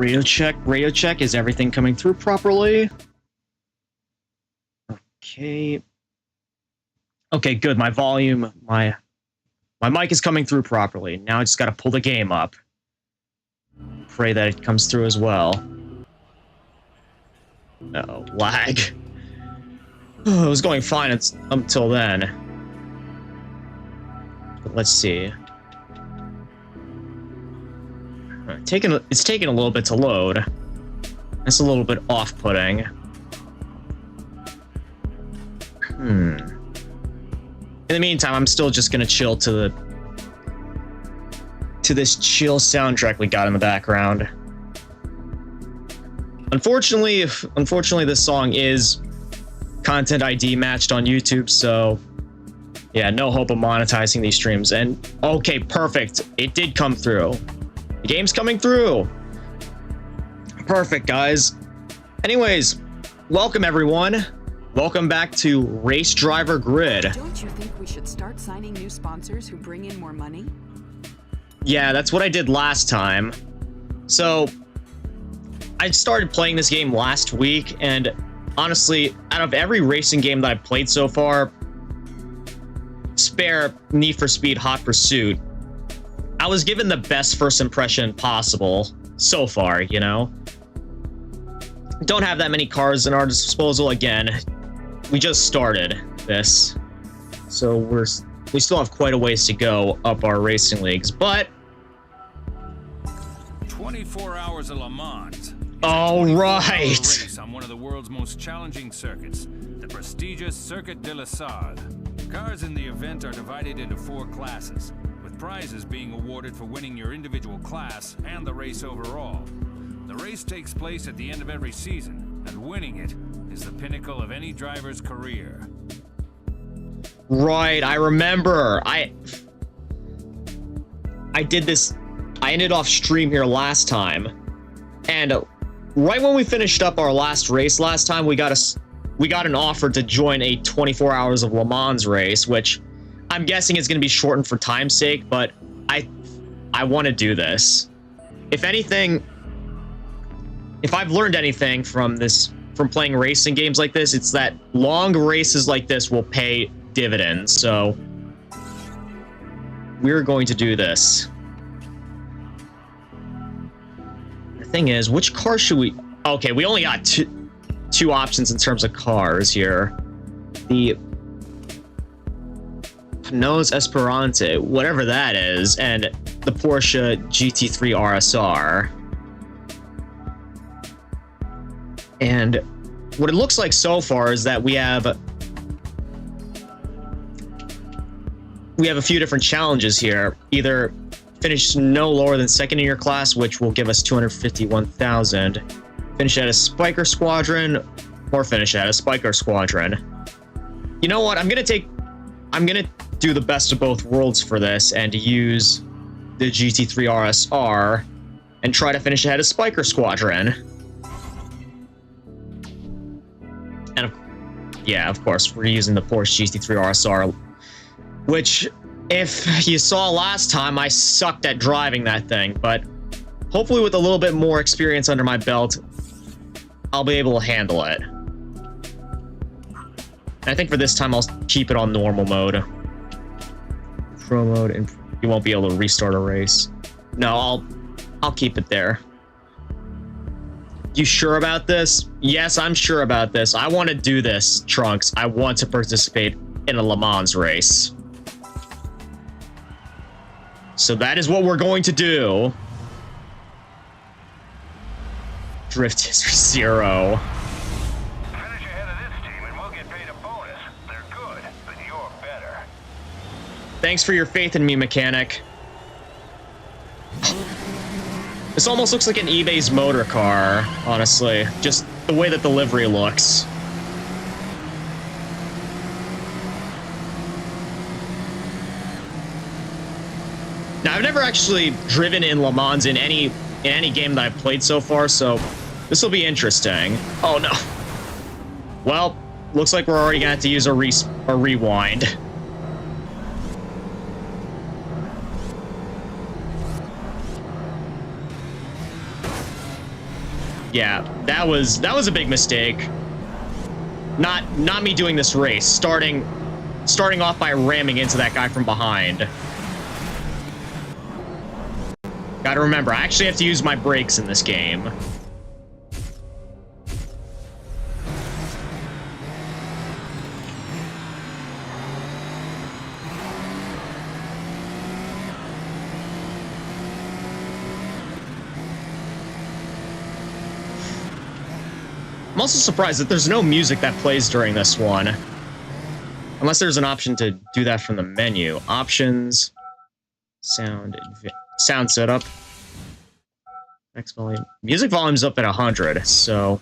Radio check. Radio check. Is everything coming through properly? Okay. Okay, good. My volume, my mic is coming through properly. Now I just got to pull the game up. Pray that it comes through as well. Uh-oh, lag. It was going fine until then. But let's see. It's taking a little bit to load. That's a little bit off-putting. In the meantime, I'm still just gonna chill to this chill soundtrack we got in the background. Unfortunately, this song is content ID matched on YouTube, so yeah, no hope of monetizing these streams. And okay, perfect. It did come through. The game's coming through. Perfect, guys. Anyways, welcome everyone. Welcome back to Race Driver Grid. Don't you think we should start signing new sponsors who bring in more money? Yeah, that's what I did last time. So, I started playing this game last week, and honestly, out of every racing game that I've played so far, spare Need for Speed Hot Pursuit, I was given the best first impression possible so far, you know? Don't have that many cars in our disposal. Again, we just started this, so we still have quite a ways to go up our racing leagues, but 24 hours of Le Mans. All right. Race on one of the world's most challenging circuits, the prestigious Circuit de la Sarthe. Cars in the event are divided into 4 classes, with prizes being awarded for winning your individual class and the race overall. The race takes place at the end of every season, and winning it is the pinnacle of any driver's career. Right, I remember. I did this. I ended off stream here last time, and right when we finished up our last race last time, we got an offer to join a 24 hours of Le Mans race, which I'm guessing is going to be shortened for time's sake, but I want to do this. If anything, if I've learned anything from playing racing games like this, it's that long races like this will pay dividends. So we're going to do this. The thing is, which car should we... Okay, we only got two options in terms of cars here. The Pinot Esperante, whatever that is, and the Porsche GT3 RSR. And what it looks like so far is that we have a few different challenges here. Either finish no lower than second in your class, which will give us 251,000. Finish at a Spiker Squadron, or finish at a Spiker Squadron. You know what? I'm gonna do the best of both worlds for this and esse the GT3 RSR and try to finish ahead of Spiker Squadron. And yeah, of course, we're using the Porsche GT3 RSR, which, if you saw last time, I sucked at driving that thing, but hopefully with a little bit more experience under my belt, I'll be able to handle it. And I think for this time, I'll keep it on normal mode. Pro mode, and you won't be able to restart a race. No, I'll keep it there. You sure about this? Yes, I'm sure about this. I want to do this, Trunks. I want to participate in a Le Mans race. So that is what we're going to do. Drift is 0. Finish ahead of this team and we'll get paid a bonus. They're good, but you're better. Thanks for your faith in me, mechanic. This almost looks like an eBay's motor car, honestly. Just the way that the livery looks. Now, I've never actually driven in Le Mans in any game that I've played so far, so this will be interesting. Oh no. Well, looks like we're already gonna have to use a rewind. Yeah, that was a big mistake. Not me doing this race, starting off by ramming into that guy from behind. Gotta remember, I actually have to use my brakes in this game. I'm also surprised that there's no music that plays during this one. Unless there's an option to do that from the menu. Options, sound setup, max volume. Music volume's up at 100, so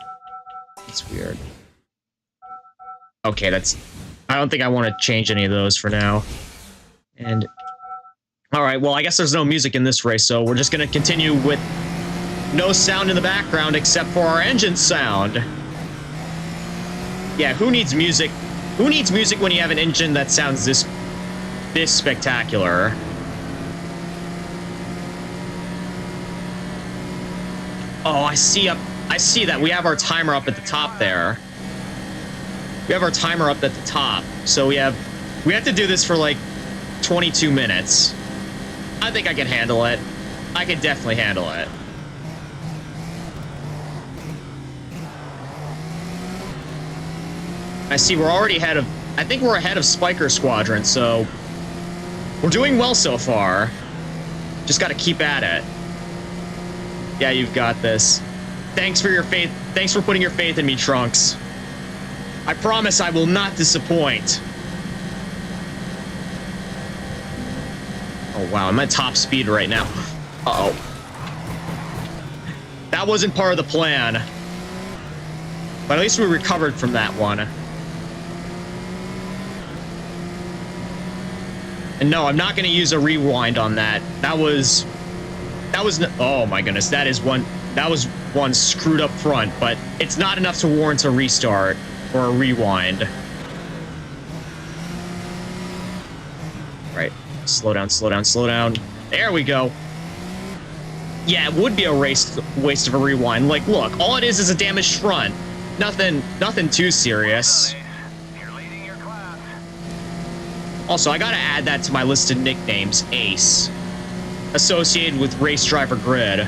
it's weird. Okay, I don't think I want to change any of those for now. And all right, well, I guess there's no music in this race, so we're just gonna continue with no sound in the background except for our engine sound. Yeah, who needs music? Who needs music when you have an engine that sounds this spectacular? Oh, I see that we have our timer up at the top there. We have our timer up at the top. So we have to do this for like 22 minutes. I think I can handle it. I can definitely handle it. I see we're already ahead of... I think we're ahead of Spiker Squadron, so... We're doing well so far. Just gotta keep at it. Yeah, you've got this. Thanks for your faith. Thanks for putting your faith in me, Trunks. I promise I will not disappoint. Oh, wow, I'm at top speed right now. Uh-oh. That wasn't part of the plan. But at least we recovered from that one. And no, I'm not going to use a rewind on that. That was oh my goodness, that was one screwed up front, but it's not enough to warrant a restart or a rewind. Right, slow down, slow down, slow down. There we go. Yeah, it would be a waste of a rewind. Like, look, all it is a damaged front. Nothing too serious. Also, I gotta add that to my list of nicknames, Ace, associated with Race Driver Grid.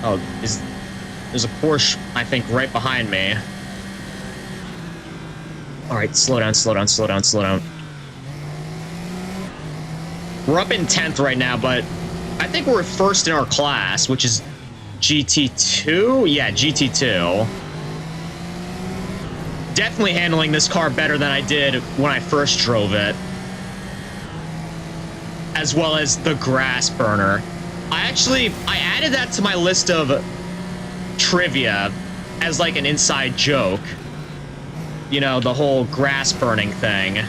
Oh, there's a Porsche, I think, right behind me. All right, slow down, slow down, slow down, slow down. We're up in 10th right now, but I think we're first in our class, which is GT2? Yeah, GT2. Definitely handling this car better than I did when I first drove it. As well as the grass burner. I added that to my list of trivia as like an inside joke. You know, the whole grass burning thing.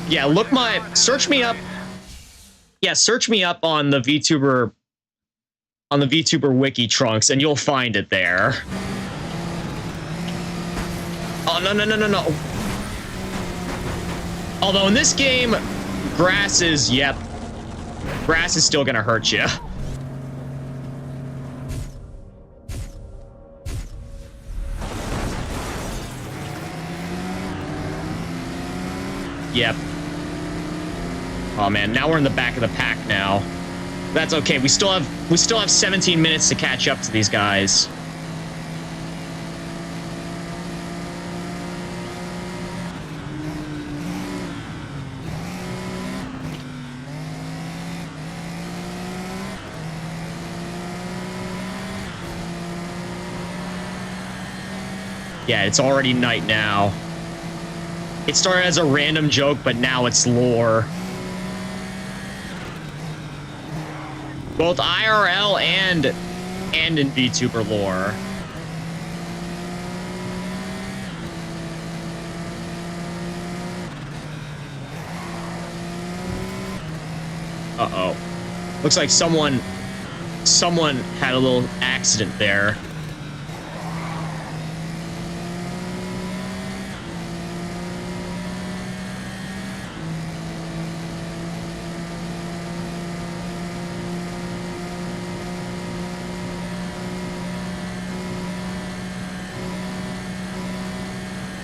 Yeah, search me up. Yeah, search me up on the VTuber wiki, Trunks, and you'll find it there. Oh, no, no, no, no, no. Although in this game, grass is still gonna hurt you. Yep. Oh man, now we're in the back of the pack now. That's okay. We still have 17 minutes to catch up to these guys. Yeah, it's already night now. It started as a random joke, but now it's lore. Both IRL and in VTuber lore. Uh-oh. Looks like someone had a little accident there.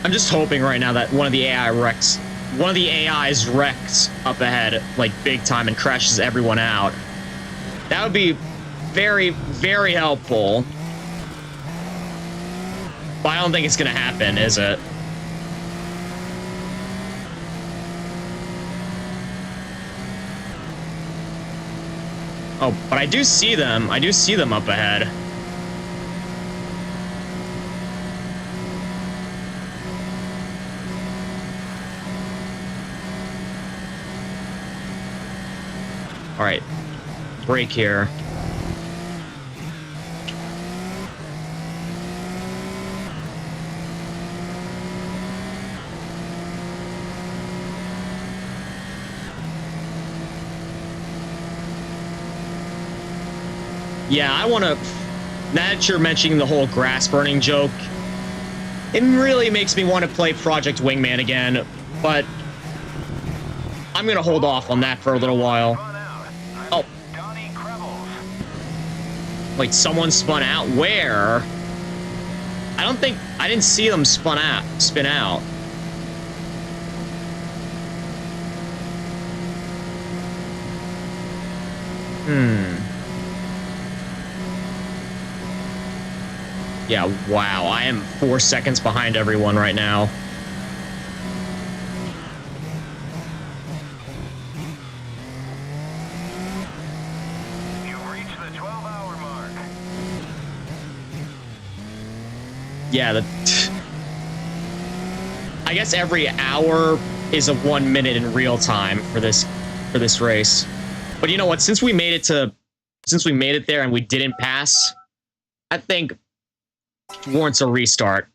I'm just hoping right now that one of the AIs wrecks up ahead, like big time, and crashes everyone out. That would be very, very helpful. But I don't think it's gonna happen, is it? Oh, but I do see them. I do see them up ahead. All right, brake here. Yeah, I want to... Now that you're mentioning the whole grass burning joke, it really makes me want to play Project Wingman again, but I'm going to hold off on that for a little while. Oh. Wait, someone spun out? Where? I didn't see them spin out. Yeah, wow, I am 4 seconds behind everyone right now. You've reached the 12-hour mark. Yeah, I guess every hour is a 1 minute in real time for this race. But you know what? Since we made it there and we didn't pass, I think warrants a restart.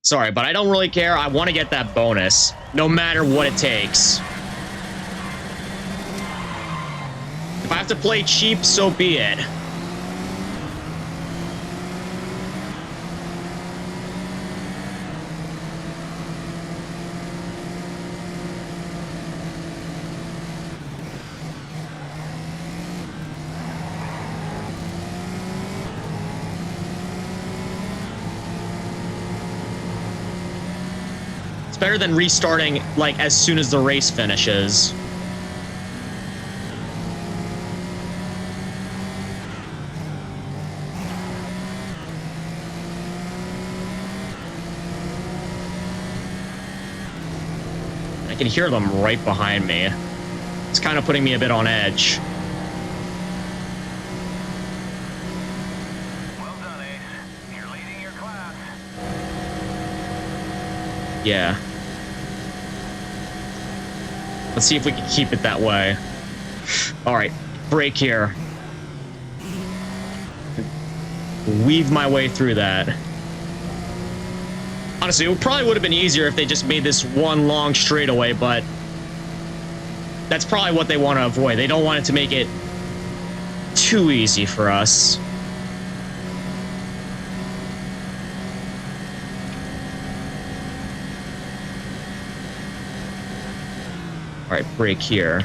Sorry, but I don't really care. I want to get that bonus, no matter what it takes. If I have to play cheap, so be it. It's better than restarting, like, as soon as the race finishes. I can hear them right behind me. It's kind of putting me a bit on edge. Well done, Ace. You're leading your class. Yeah. Let's see if we can keep it that way. All right, brake here. Weave my way through that. Honestly, it probably would have been easier if they just made this one long straightaway, but that's probably what they want to avoid. They don't want it to make it too easy for us. All right, brake here.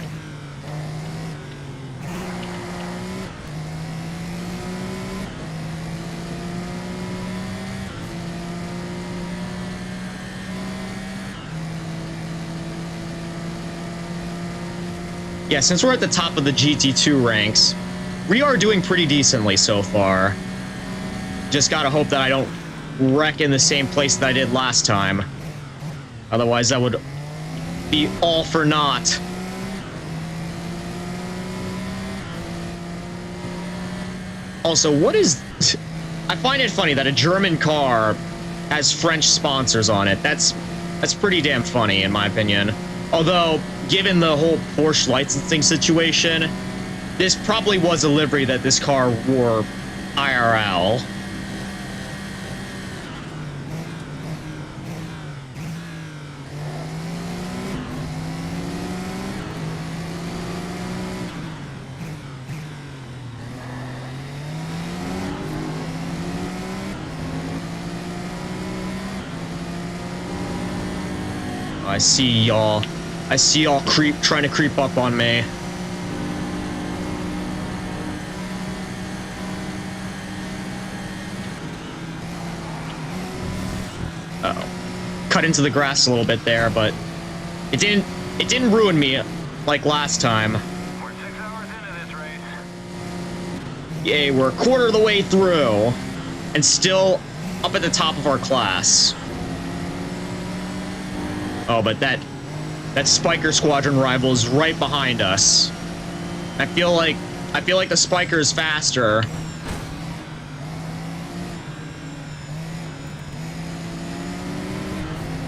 Yeah, since we're at the top of the GT2 ranks, we are doing pretty decently so far. Just gotta hope that I don't wreck in the same place that I did last time. Otherwise, that would be all for naught. Also, what is... I find it funny that a German car has French sponsors on it. That's pretty damn funny, in my opinion. Although, given the whole Porsche licensing situation, this probably was a livery that this car wore IRL. I see y'all. I see y'all trying to creep up on me. cut into the grass a little bit there, but it didn't ruin me like last time. We're 6 hours into this race. Yay, we're a quarter of the way through and still up at the top of our class. Oh, but that Spiker Squadron rival is right behind us. I feel like the Spiker is faster.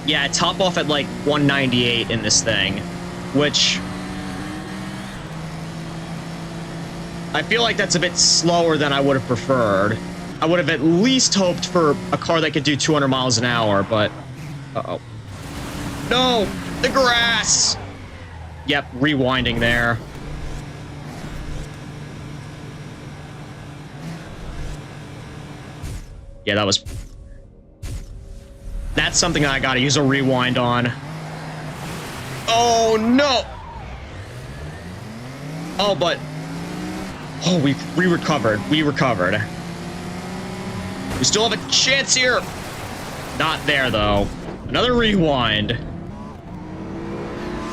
Yeah, top off at like 198 in this thing, which I feel like that's a bit slower than I would have preferred. I would have at least hoped for a car that could do 200 miles an hour, but uh-oh. No, the grass. Yep, rewinding there. Yeah, that's something I gotta use a rewind on. Oh, no! Oh, but... Oh, we recovered. We recovered. We still have a chance here! Not there, though. Another rewind.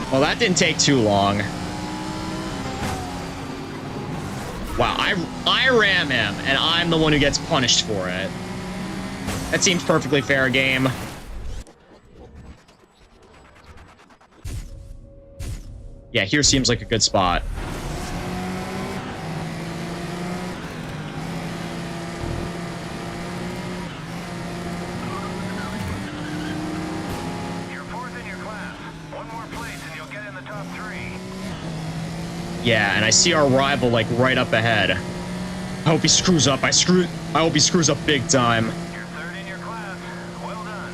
Well, that didn't take too long. Wow, I ram him, and I'm the one who gets punished for it. That seems perfectly fair game. Yeah, here seems like a good spot. You're 4th in your class. One more place and you'll get in the top 3. Yeah, and I see our rival like right up ahead. I hope he screws up. I hope he screws up big time. You're 3rd in your class. Well done.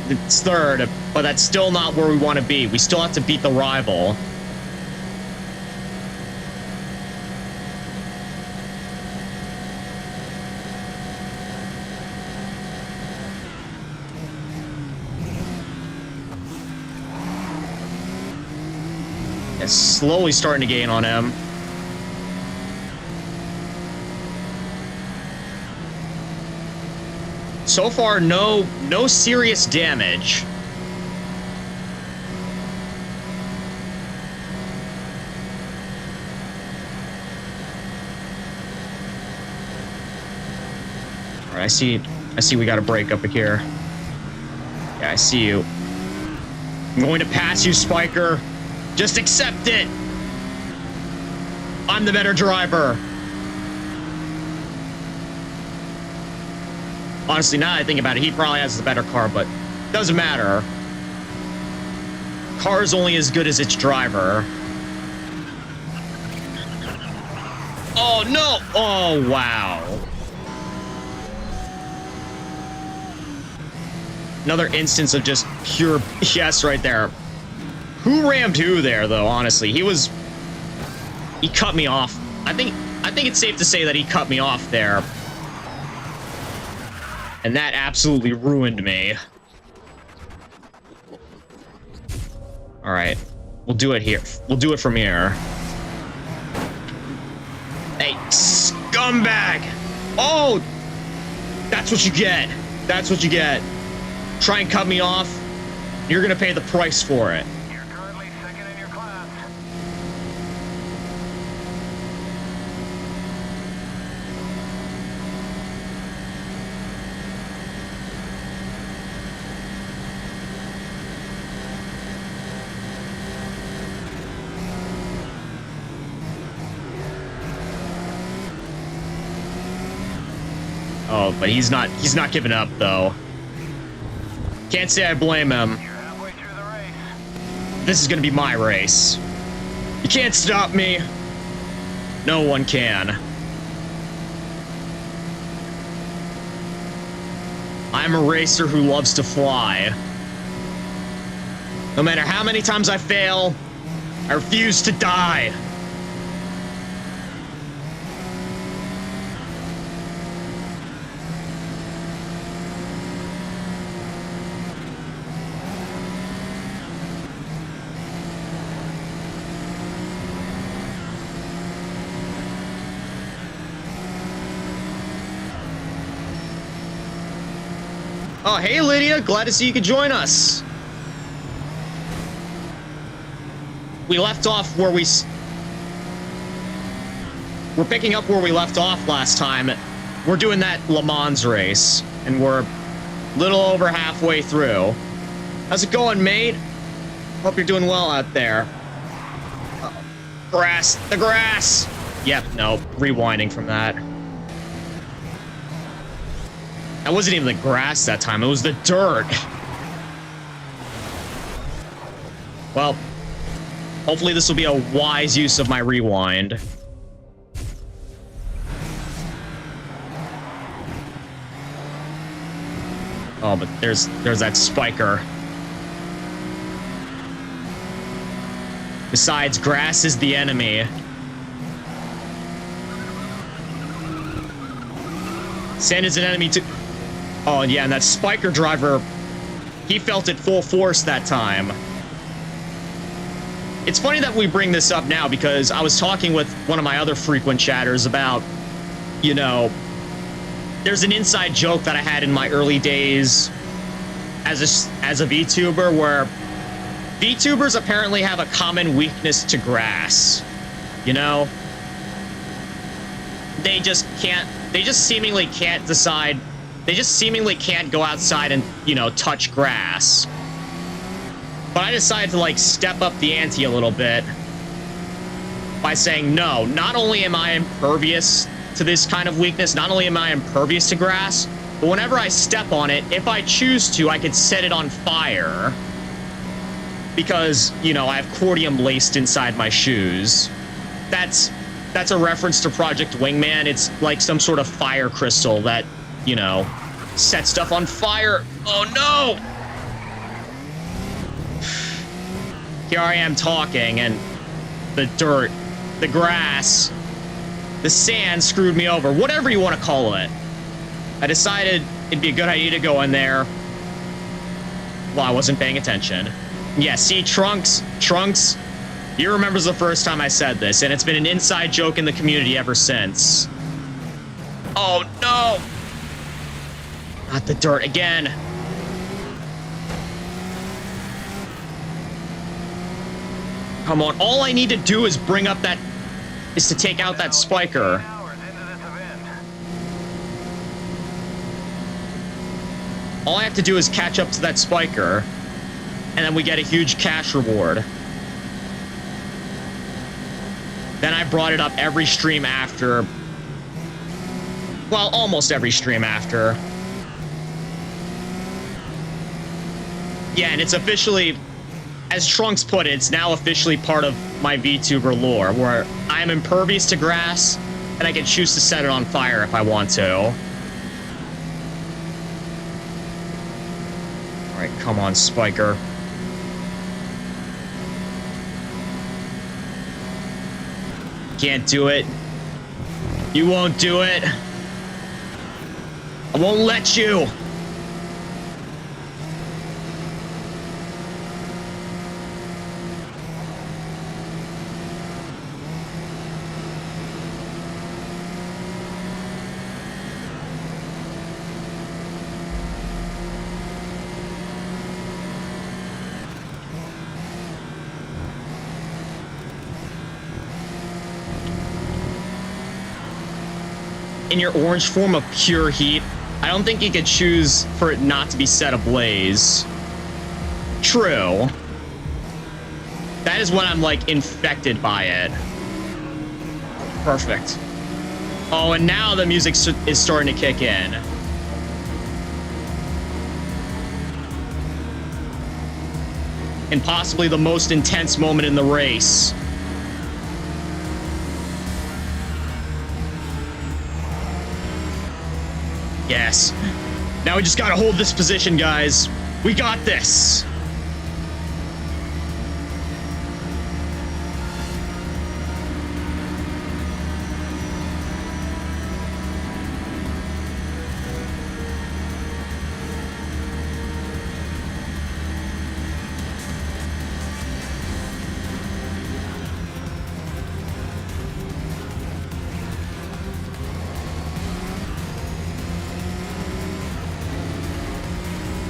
It's 3rd, but that's still not where we want to be. We still have to beat the rival. It's slowly starting to gain on him. So far, no serious damage. All right, I see we got a break up here. Yeah, I see you. I'm going to pass you, Spiker. Just accept it. I'm the better driver. Honestly, now that I think about it, he probably has the better car, but doesn't matter. Car's only as good as its driver. Oh, no! Oh, wow. Another instance of just pure BS right there. Who rammed who there, though, honestly? He cut me off. I think it's safe to say that he cut me off there. And that absolutely ruined me. All right. We'll do it here. We'll do it from here. Hey, scumbag! Oh! That's what you get. That's what you get. Try and cut me off. You're gonna pay the price for it. You're currently 2nd in your class. Oh, but he's not giving up though. Can't say I blame him. You're halfway through the race. This is gonna be my race. You can't stop me. No one can. I'm a racer who loves to fly. No matter how many times I fail, I refuse to die. Oh, hey, Lydia. Glad to see you could join us. We left off where we're picking up where we left off last time. We're doing that Le Mans race, and we're a little over halfway through. How's it going, mate? Hope you're doing well out there. Grass. The grass. Yep, no. Rewinding from that. That wasn't even the grass that time. It was the dirt. Well, hopefully this will be a wise use of my rewind. Oh, but there's that spiker. Besides, grass is the enemy. Sand is an enemy too. Oh, yeah, and that spiker driver, he felt it full force that time. It's funny that we bring this up now because I was talking with one of my other frequent chatters about, you know, there's an inside joke that I had in my early days as a VTuber where VTubers apparently have a common weakness to grass. You know? They just seemingly can't decide. They just seemingly can't go outside and, you know, touch grass. But I decided to, like, step up the ante a little bit by saying, no, not only am I impervious to this kind of weakness, not only am I impervious to grass, but whenever I step on it, if I choose to, I could set it on fire. Because, you know, I have cordium laced inside my shoes. That's a reference to Project Wingman. It's like some sort of fire crystal that, you know, sets stuff on fire. Oh, no! Here I am talking, and the dirt, the grass, the sand screwed me over. Whatever you want to call it. I decided it'd be a good idea to go in there while I wasn't paying attention. Yeah, see, Trunks, he remembers the first time I said this, and it's been an inside joke in the community ever since. Oh, no! Not the dirt again. Come on, all I need to do is bring up that... is to take out that spiker. All I have to do is catch up to that spiker, and then we get a huge cash reward. Then I brought it up every stream after. Well, almost every stream after. Yeah, and it's officially, as Trunks put it, it's now officially part of my VTuber lore, where I am impervious to grass, and I can choose to set it on fire if I want to. Alright, come on, Spiker. Can't do it. You won't do it. I won't let you. In your orange form of pure heat, I don't think you could choose for it not to be set ablaze. True. That is when I'm, like, infected by it. Perfect. Oh, and now the music is starting to kick in. And possibly the most intense moment in the race. Yes. Now we just gotta hold this position, guys. We got this.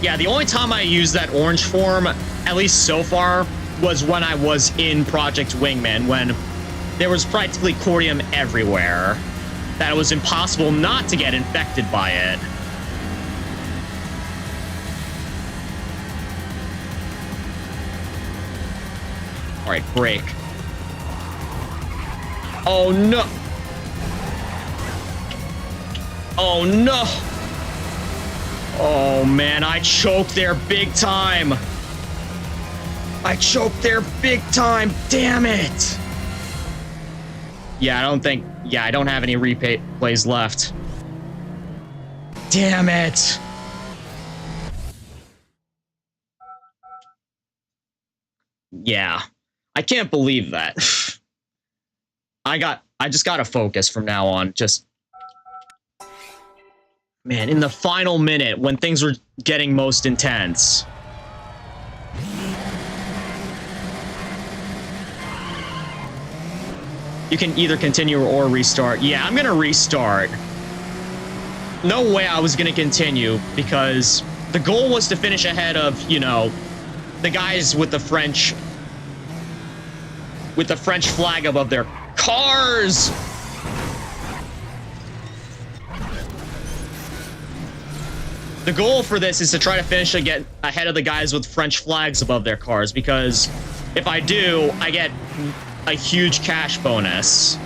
Yeah, the only time I used that orange form, at least so far, was when I was in Project Wingman, when there was practically cordium everywhere, that it was impossible not to get infected by it. Alright, break. Oh no! Oh no! Oh man, I choked there big time! I choked there big time, damn it! Yeah, I don't have any replays left. Damn it! Yeah. I can't believe that. I just gotta focus from now on. Just... Man, in the final minute, when things were getting most intense. You can either continue or restart. Yeah, I'm gonna restart. No way I was gonna continue, because the goal was to finish ahead of, you know, the guys with the French flag above their cars. The goal for this is to try to finish again ahead of the guys with French flags above their cars, because if I do, I get a huge cash bonus.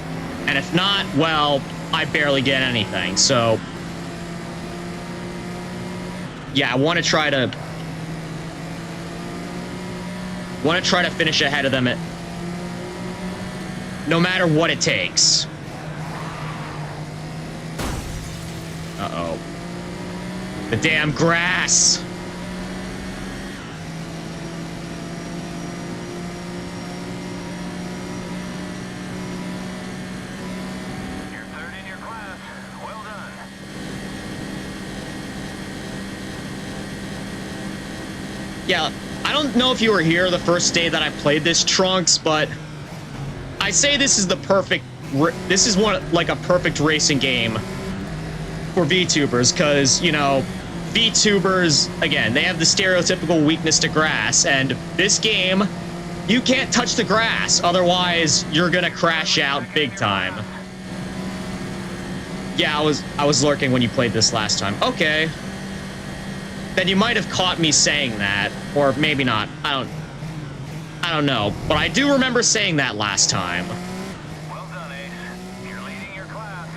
And if not, well, I barely get anything. So yeah, I want to try to finish ahead of them at no matter what it takes. Uh-oh. The damn grass. You're third in your class. Well done. Yeah, I don't know if you were here the first day that I played this, Trunks, but I say this is the perfect... This is like a perfect racing game for VTubers, because, you know, VTubers, again, they have the stereotypical weakness to grass, and this game, you can't touch the grass, otherwise you're gonna crash out big time. Yeah, I was lurking when you played this last time. Okay. Then you might have caught me saying that, or maybe not. I don't know, but I do remember saying that last time. Well done, Ace. You're leading your class.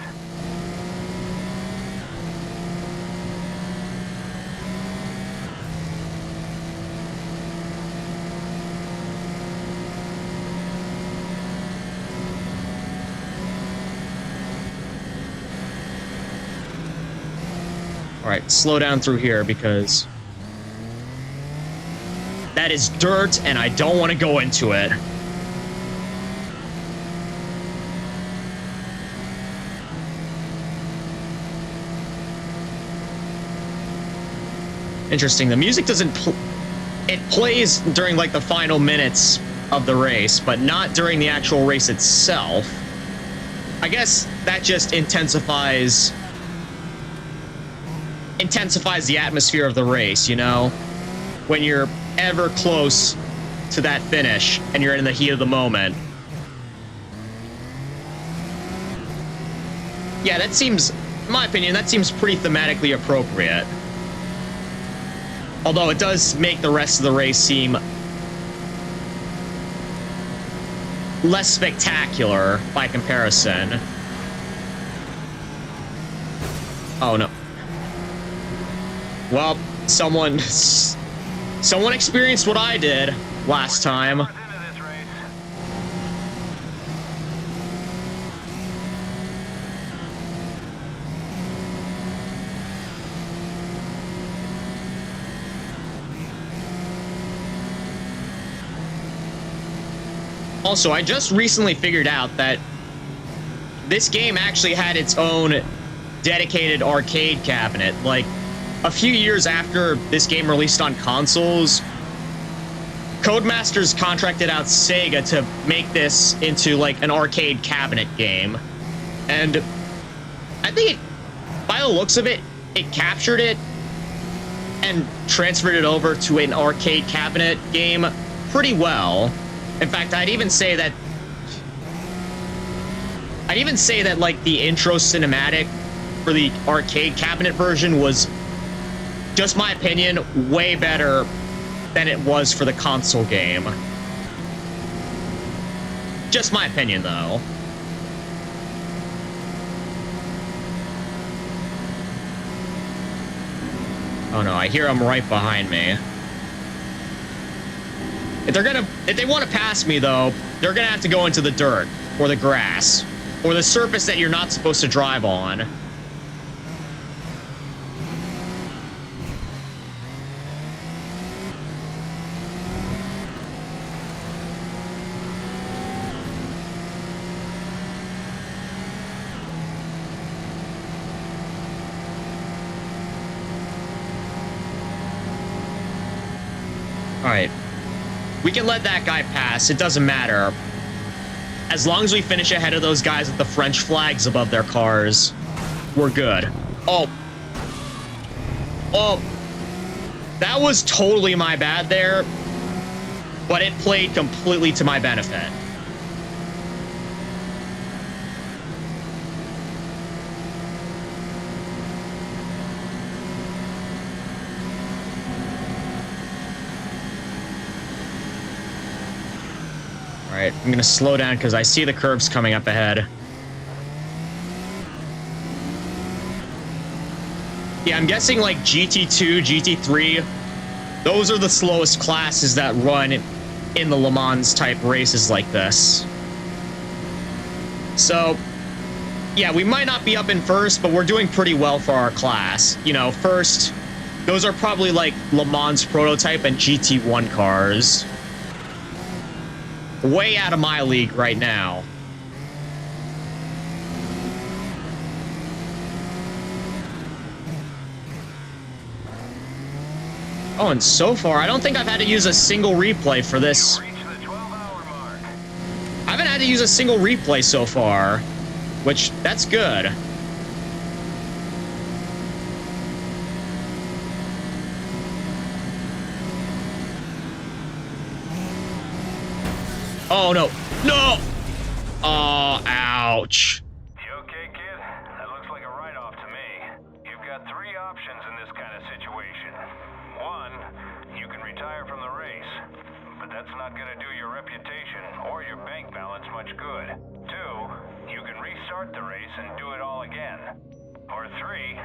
Alright, slow down through here, because that is dirt, and I don't want to go into it. Interesting, the music doesn't... It plays during, like, the final minutes of the race, but not during the actual race itself. I guess that just intensifies the atmosphere of the race, you know? When you're ever close to that finish and you're in the heat of the moment. Yeah, that seems, in my opinion, that seems pretty thematically appropriate. Although it does make the rest of the race seem less spectacular by comparison. Oh no. Well, someone experienced what I did last time. Into this race. Also, I just recently figured out that this game actually had its own dedicated arcade cabinet. Like, a few years after this game released on consoles, Codemasters contracted out Sega to make this into, like, an arcade cabinet game. And I think, by the looks of it, it captured it. and transferred it over to an arcade cabinet game pretty well. In fact, I'd even say that like the intro cinematic for the arcade cabinet version was, just my opinion, way better than it was for the console game. Just my opinion, though. Oh no, I hear them right behind me. If they want to pass me, though, they're gonna have to go into the dirt, or the grass, or the surface that you're not supposed to drive on. Alright. We can let that guy pass. It doesn't matter. As long as we finish ahead of those guys with the French flags above their cars, we're good. Oh. Oh. That was totally my bad there, but it played completely to my benefit. Alright, I'm gonna slow down because I see the curves coming up ahead. Yeah, I'm guessing like GT2, GT3, those are the slowest classes that run in the Le Mans type races like this. So, yeah, we might not be up in first, but we're doing pretty well for our class. You know, first, those are probably like Le Mans prototype and GT1 cars. Way out of my league right now. Oh, and so far, I don't think I've had to use a single replay for this. I haven't had to use a single replay so far, which, that's good. Oh, no. No! Oh, ouch. You okay, kid? That looks like a write-off to me. You've got three options in this kind of situation. One, you can retire from the race, but that's not going to do your reputation or your bank balance much good. Two, you can restart the race and do it all again. Or three,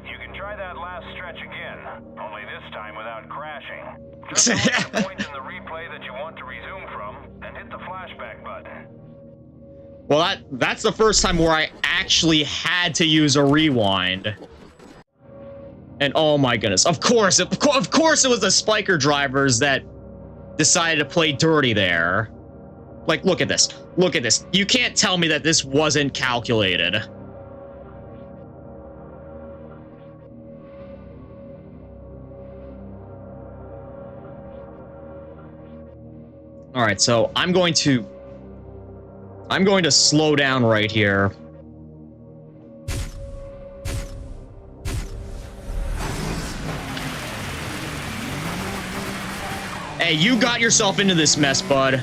you can try that last stretch again, only this time without crashing. Just select the point in the replay that you want to resume from, and hit the flashback button. Well, that's the first time where I actually had to use a rewind. And oh my goodness, of course it was the Spiker drivers that decided to play dirty there. Like, look at this. Look at this. You can't tell me that this wasn't calculated. All right, so I'm going to slow down right here. Hey, you got yourself into this mess, bud.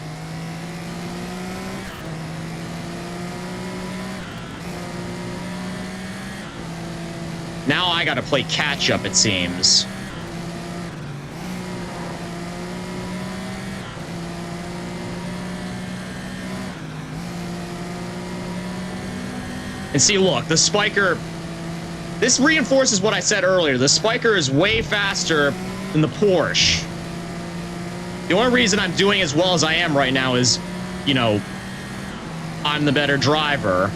Now I gotta play catch up, it seems. And see, look, the Spiker... This reinforces what I said earlier. The Spiker is way faster than the Porsche. The only reason I'm doing as well as I am right now is, you know, I'm the better driver.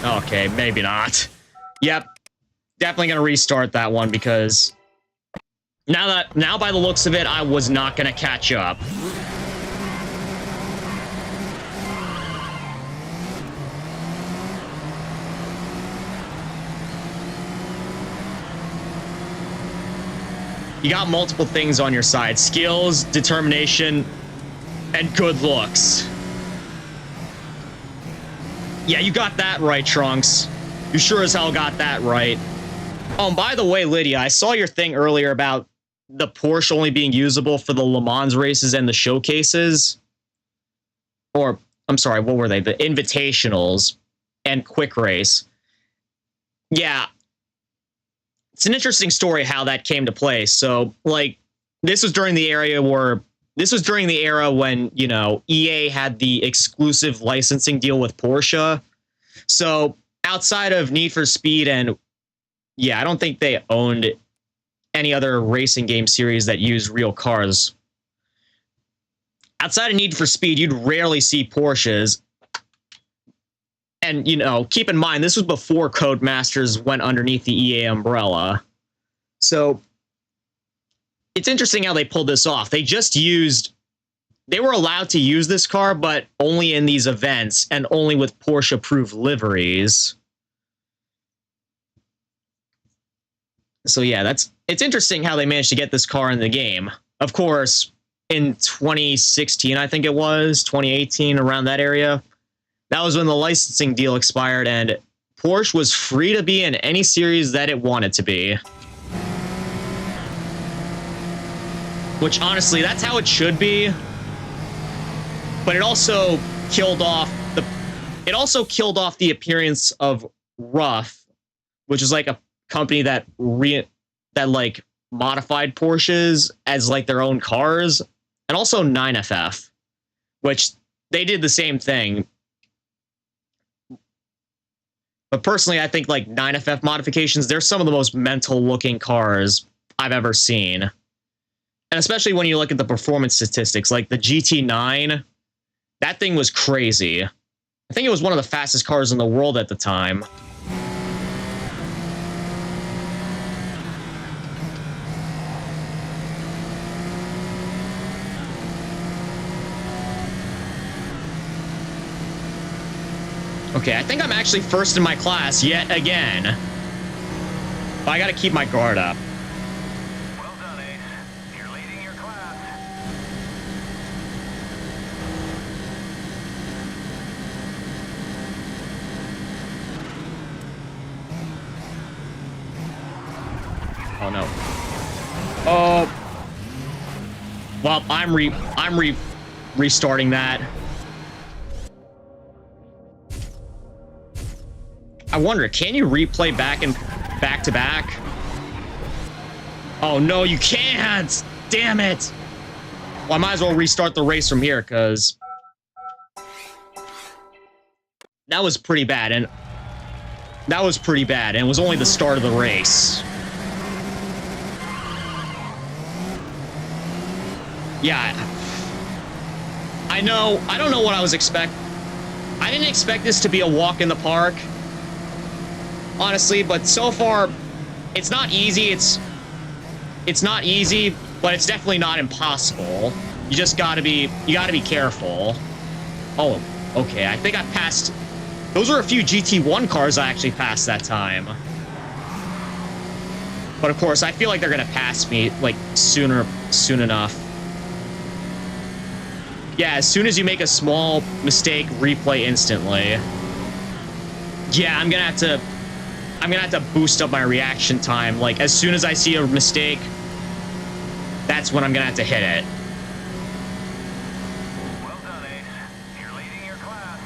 Okay, maybe not. Yep. Definitely gonna restart that one because... Now by the looks of it, I was not gonna catch up. You got multiple things on your side. Skills, determination, and good looks. Yeah, you got that right, Trunks. You sure as hell got that right. Oh, and by the way, Lydia, I saw your thing earlier about the Porsche only being usable for the Le Mans races and the showcases. Or, I'm sorry, what were they? The Invitationals and Quick Race. Yeah. It's an interesting story how that came to play. So, like, this was during the era when, you know, EA had the exclusive licensing deal with Porsche. So, outside of Need for Speed and, yeah, I don't think they owned any other racing game series that used real cars. Outside of Need for Speed, you'd rarely see Porsches. And, you know, keep in mind, this was before Codemasters went underneath the EA umbrella. So, it's interesting how they pulled this off. They were allowed to use this car, but only in these events and only with Porsche-approved liveries. So yeah, it's interesting how they managed to get this car in the game. Of course, in 2016, I think it was, 2018, around that area, that was when the licensing deal expired and Porsche was free to be in any series that it wanted to be. Which, honestly, that's how it should be. But it also killed off the appearance of Ruff, which is like a company that like modified Porsches as like their own cars, and also 9FF, which they did the same thing. But personally, I think like 9FF modifications, they're some of the most mental looking cars I've ever seen. And especially when you look at the performance statistics, like the GT9, that thing was crazy. I think it was one of the fastest cars in the world at the time. Okay, I think I'm actually first in my class yet again. But I gotta keep my guard up. Well done, Ace. You're leading your class. Oh no. Oh. Well, I'm restarting that. I wonder, can you replay back to back? Oh no, you can't! Damn it! Well, I might as well restart the race from here, because that was pretty bad, and it was only the start of the race. Yeah, I know. I don't know what I was expecting. I didn't expect this to be a walk in the park, honestly, but so far, it's not easy. It's not easy, but it's definitely not impossible. You just gotta be careful. Oh, okay. I think I passed. Those were a few GT1 cars I actually passed that time. But of course, I feel like they're gonna pass me like soon enough. Yeah, as soon as you make a small mistake, replay instantly. Yeah, I'm gonna have to boost up my reaction time. Like, as soon as I see a mistake, that's when I'm gonna have to hit it. Well done, Ace. You're leading your class.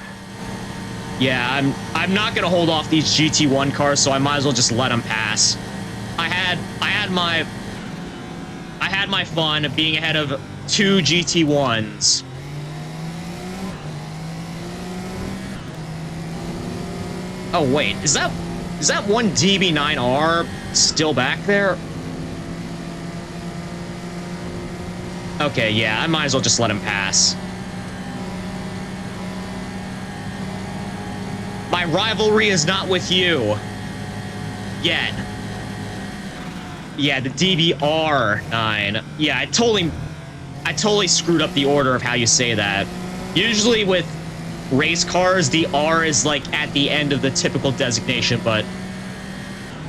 Yeah, I'm not gonna hold off these GT1 cars, so I might as well just let them pass. I had my fun of being ahead of two GT1s. Oh wait, is that one DB9R still back there? Okay, yeah, I might as well just let him pass. My rivalry is not with you. Yet. Yeah, the DBR9. Yeah, I totally screwed up the order of how you say that. Usually with race cars, the R is like at the end of the typical designation, but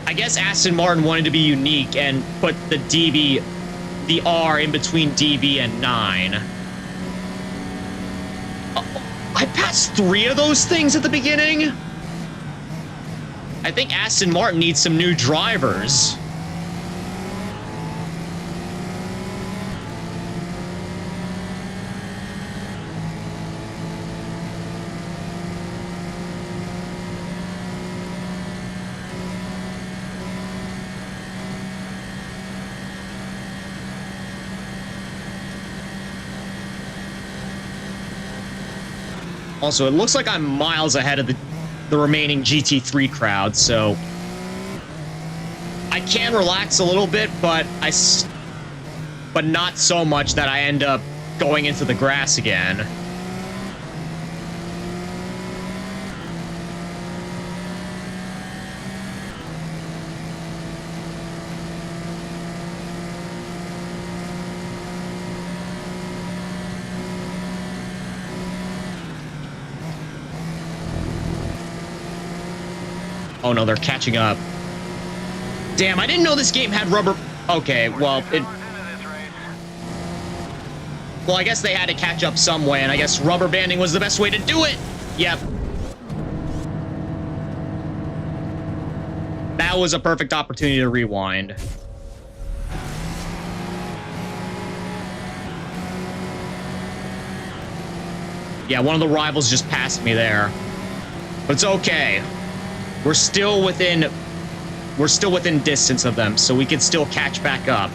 I guess Aston Martin wanted to be unique and put the R in between DB and 9. I passed 3 of those things at the beginning? I think Aston Martin needs some new drivers. Also, it looks like I'm miles ahead of the remaining GT3 crowd, so I can relax a little bit, but not so much that I end up going into the grass again. Oh no, they're catching up. Damn, I didn't know this game had rubber... Okay, well, Well, I guess they had to catch up some way, and I guess rubber banding was the best way to do it! Yep. That was a perfect opportunity to rewind. Yeah, one of the rivals just passed me there. But it's okay. We're still within distance of them, so we can still catch back up.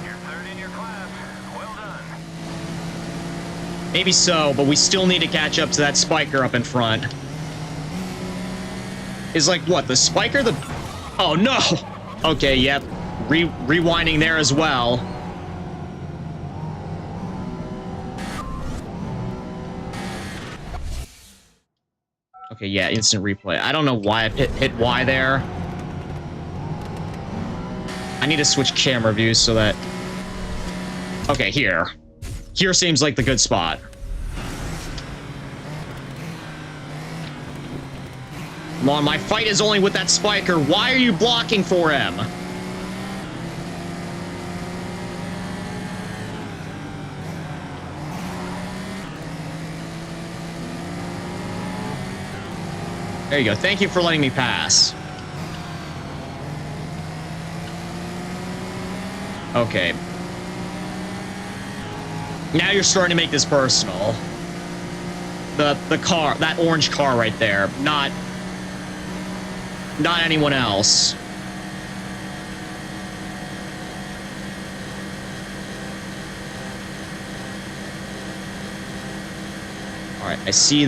You're third in your class. Well done. Maybe so, but we still need to catch up to that spiker up in front. Is like what, the spiker? The... Oh no! Okay, yep. Rewinding there as well. Okay, yeah, instant replay. I don't know why I hit Y there. I need to switch camera views so that... Okay, here. Here seems like the good spot. Come on, my fight is only with that spiker. Why are you blocking for him? There you go. Thank you for letting me pass. Okay. Now you're starting to make this personal. The car, that orange car right there, not anyone else. All right, I see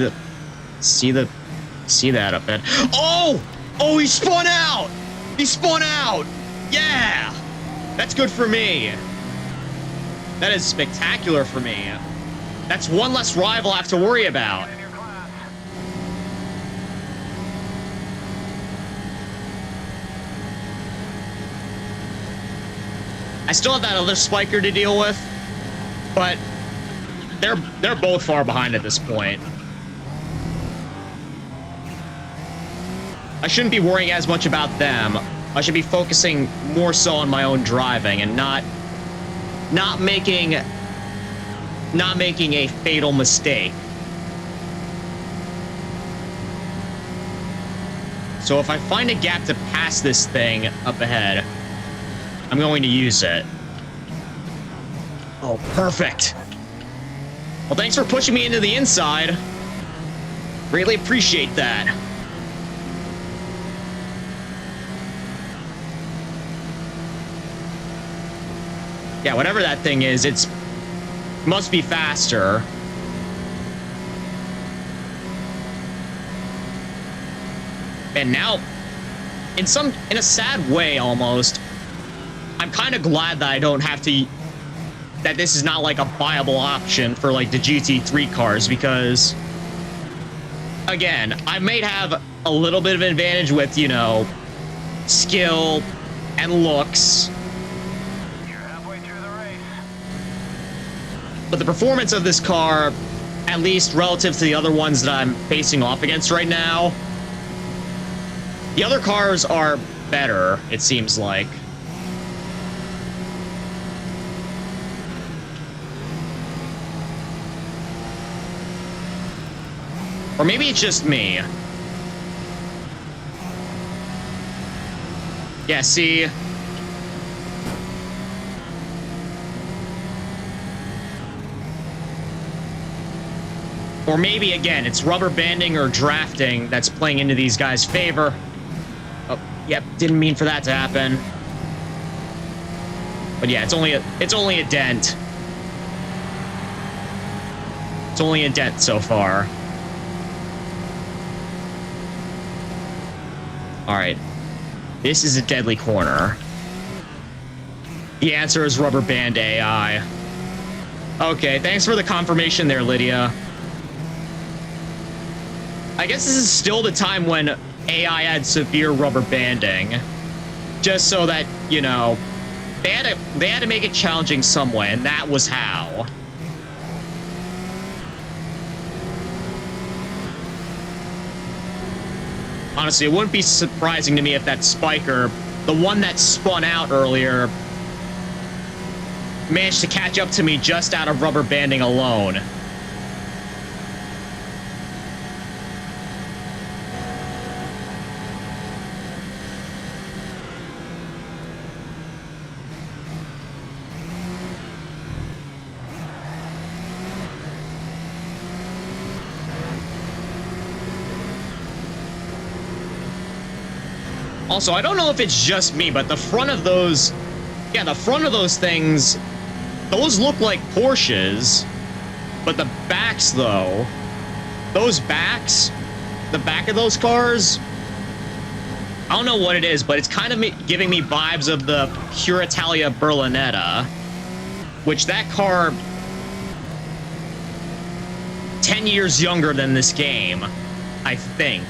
that up there. Oh! Oh, he spun out! He spun out! Yeah! That's good for me. That is spectacular for me. That's one less rival I have to worry about. I still have that other spiker to deal with, but they're both far behind at this point. I shouldn't be worrying as much about them. I should be focusing more so on my own driving and not making a fatal mistake. So if I find a gap to pass this thing up ahead, I'm going to use it. Oh, perfect. Well, thanks for pushing me into the inside. Greatly appreciate that. Yeah, whatever that thing is, it must be faster. And now, in a sad way almost, I'm kind of glad that I don't have to, that this is not like a viable option for like the GT3 cars, because again, I may have a little bit of an advantage with, you know, skill and looks. But the performance of this car, at least relative to the other ones that I'm facing off against right now, The other cars are better, it seems like. Or maybe it's just me. Yeah, see? Or maybe, again, it's rubber banding or drafting that's playing into these guys' favor. Oh, yep, didn't mean for that to happen. But yeah, it's only a dent. It's only a dent so far. Alright. This is a deadly corner. The answer is rubber band AI. Okay, thanks for the confirmation there, Lydia. I guess this is still the time when AI had severe rubber banding. Just so that, you know, they had to make it challenging some way, and that was how. Honestly, it wouldn't be surprising to me if that spiker, the one that spun out earlier, managed to catch up to me just out of rubber banding alone. Also, I don't know if it's just me, but the front of those... Yeah, the front of those things... Those look like Porsches. But the backs, though... Those backs... The back of those cars... I don't know what it is, but it's kind of giving me vibes of the Pure Italia Berlinetta. Which that car... 10 years younger than this game. I think.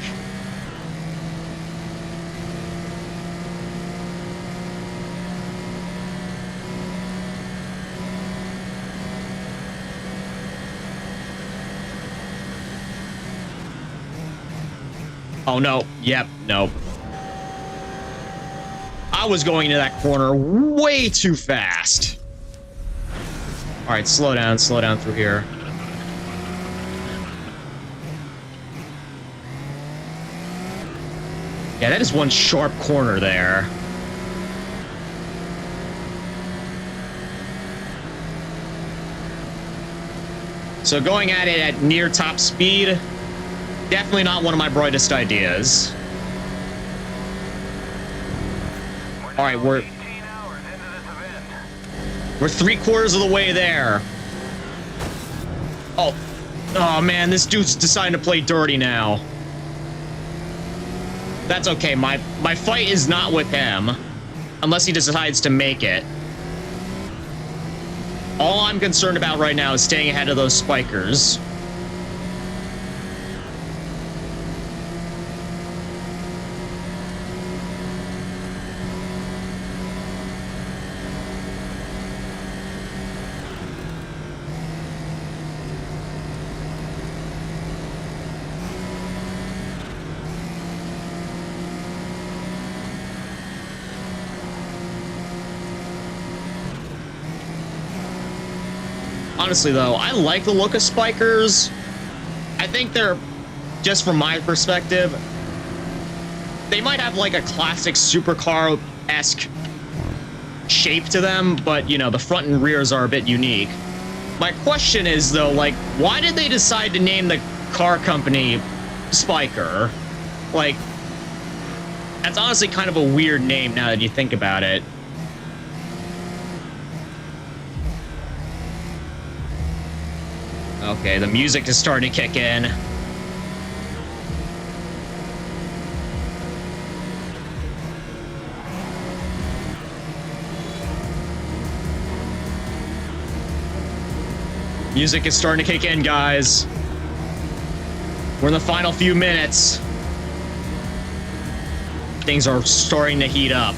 Oh, no. Yep. Nope. I was going into that corner way too fast. All right, slow down through here. Yeah, that is one sharp corner there. So going at it at near top speed, definitely not one of my brightest ideas. All right, we're 3/4 of the way there. Oh man, this dude's deciding to play dirty now. That's okay. My fight is not with him, unless he decides to make it. All I'm concerned about right now is staying ahead of those spikers. Honestly, though, I like the look of spikers. I think they're, just from my perspective, they might have like a classic supercar-esque shape to them, but, you know, the front and rears are a bit unique. My question is, though, like, why did they decide to name the car company Spiker? Like, that's honestly kind of a weird name now that you think about it. Okay, the music is starting to kick in. Music is starting to kick in, guys. We're in the final few minutes. Things are starting to heat up.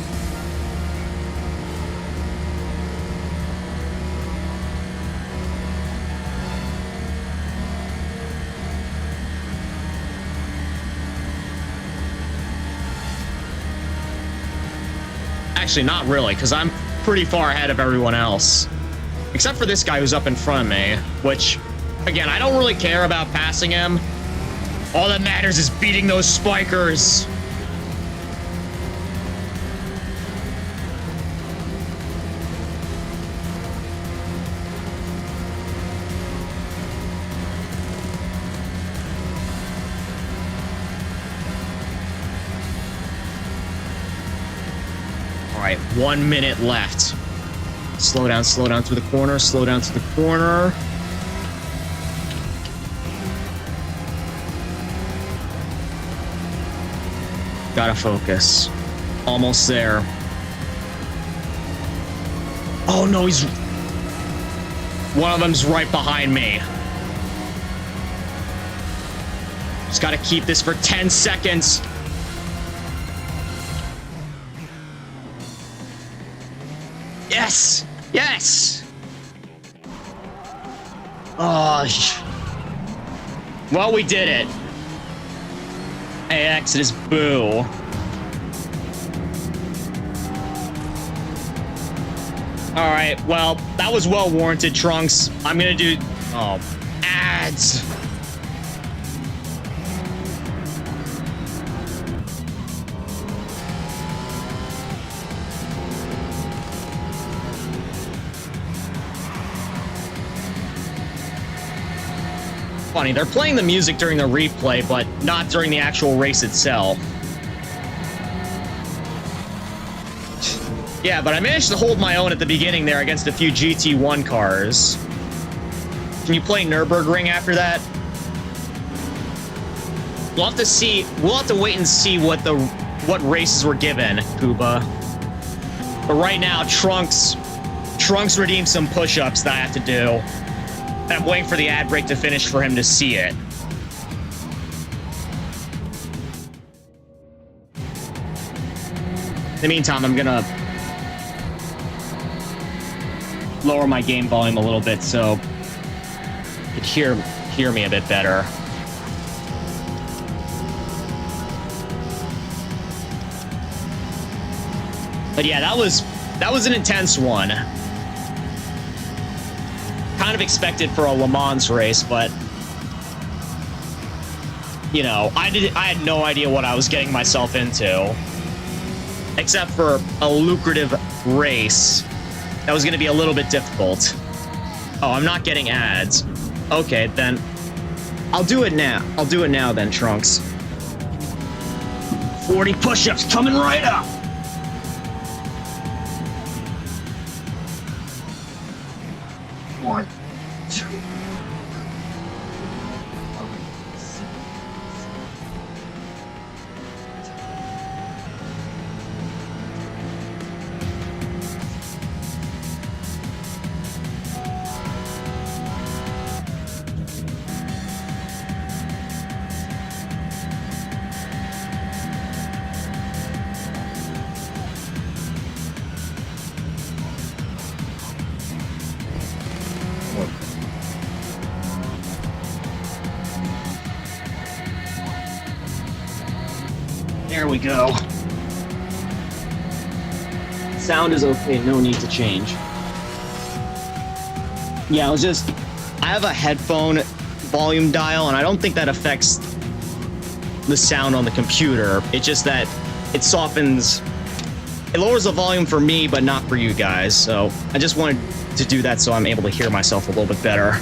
actually, not really, because I'm pretty far ahead of everyone else. Except for this guy who's up in front of me, which, again, I don't really care about passing him. All that matters is beating those spikers. All right, 1 minute left. Slow down through the corner, slow down to the corner. Gotta focus. Almost there. Oh no, he's... One of them's right behind me. Just gotta keep this for 10 seconds. Yes! Yes! Oh... Well, we did it. eX0dus, boo. Alright, well, that was well warranted, Trunks. I'm gonna do... Oh, ads. Funny, they're playing the music during the replay, but not during the actual race itself. Yeah, but I managed to hold my own at the beginning there against a few GT1 cars. Can you play Nürburgring after that? We'll have to see. We'll have to wait and see what races were given, Kuba. But right now, Trunks redeemed some push-ups that I have to do. And I'm waiting for the ad break to finish for him to see it. In the meantime, I'm gonna lower my game volume a little bit so you can hear me a bit better. But yeah, that was an intense one. Kind of expected for a Le Mans race, but you know, I had no idea what I was getting myself into, except for a lucrative race that was going to be a little bit difficult. Oh, I'm not getting ads. Okay, then I'll do it now. I'll do it now then, Trunks. 40 push-ups coming right up. One, two. There we go. Sound is okay, no need to change. Yeah, I have a headphone volume dial, and I don't think that affects the sound on the computer. It's just that it lowers the volume for me, but not for you guys. So I just wanted to do that so I'm able to hear myself a little bit better.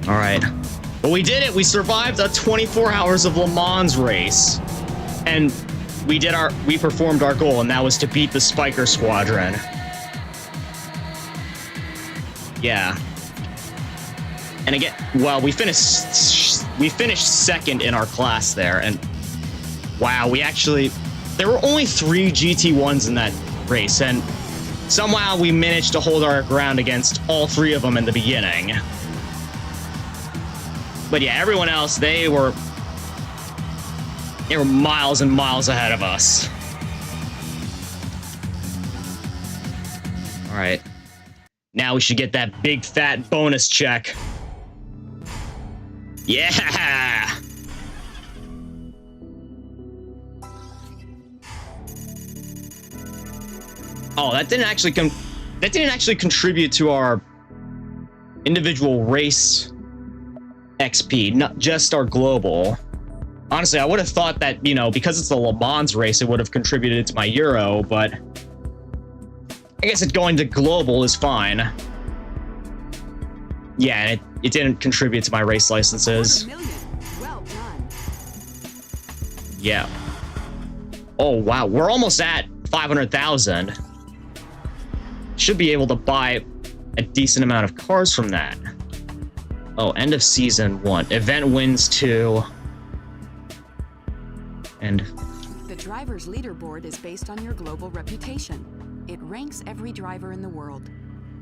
All right. But we did it. We survived a 24 hours of Le Mans race. And we performed our goal, and that was to beat the Spiker Squadron. Yeah. And again, well, we finished second in our class there, and wow, there were only 3 GT1s in that race, and somehow we managed to hold our ground against all 3 of them in the beginning. But yeah, everyone else, they were miles and miles ahead of us. All right. Now we should get that big fat bonus check. Yeah! Oh, that didn't actually contribute to our individual race XP, not just our global. Honestly, I would have thought that, you know, because it's the Le Mans race, it would have contributed to my Euro, but I guess it going to global is fine. Yeah, and it didn't contribute to my race licenses. Well done. Yeah. Oh, wow. We're almost at 500,000. Should be able to buy a decent amount of cars from that. Oh, end of season 1. Event wins 2. And The driver's leaderboard is based on your global reputation. It ranks every driver in the world.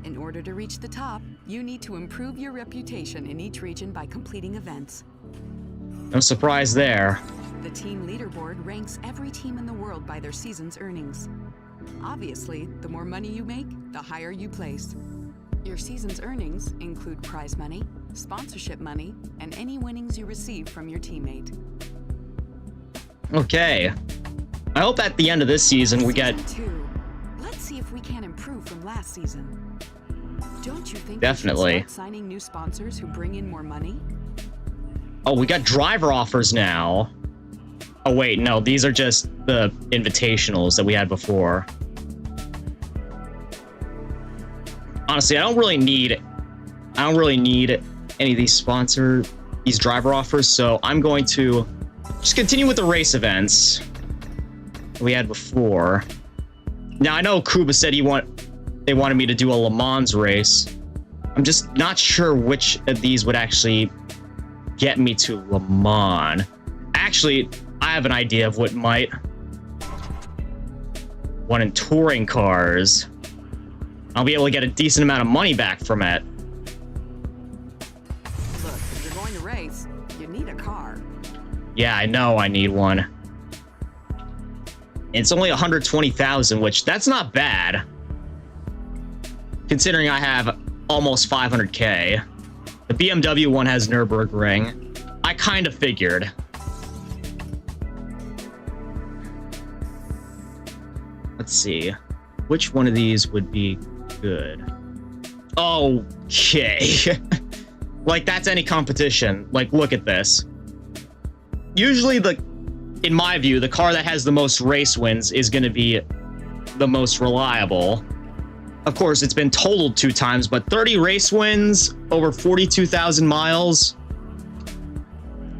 In order to reach the top, you need to improve your reputation in each region by completing events. no surprise there. The team leaderboard ranks every team in the world by their season's earnings. Obviously, the more money you make, the higher you place. Your season's earnings include prize money, sponsorship money, and any winnings you receive from your teammate. Okay. I hope at the end of this season we get... Season 2. Let's see if we can improve from last season. Don't you think Definitely. we should start signing new sponsors who bring in more money? Oh, we got driver offers now. Oh, wait, no, these are just the invitationals that we had before. Honestly, I don't really need any of these driver offers, so I'm going to just continue with the race events we had before. Now, I know Kuba said they wanted me to do a Le Mans race. I'm just not sure which of these would actually get me to Le Mans. Actually, I have an idea of what might. One in touring cars. I'll be able to get a decent amount of money back from it. Look, if you're going to race, you need a car. Yeah, I know I need one. It's only 120,000, which that's not bad. Considering I have almost 500k. The BMW one has Nürburgring. I kind of figured. Let's see. Which one of these would be good? Okay. Like, that's any competition. Like, look at this. Usually, in my view, the car that has the most race wins is going to be the most reliable. Of course, it's been totaled 2 times, but 30 race wins over 42,000 miles.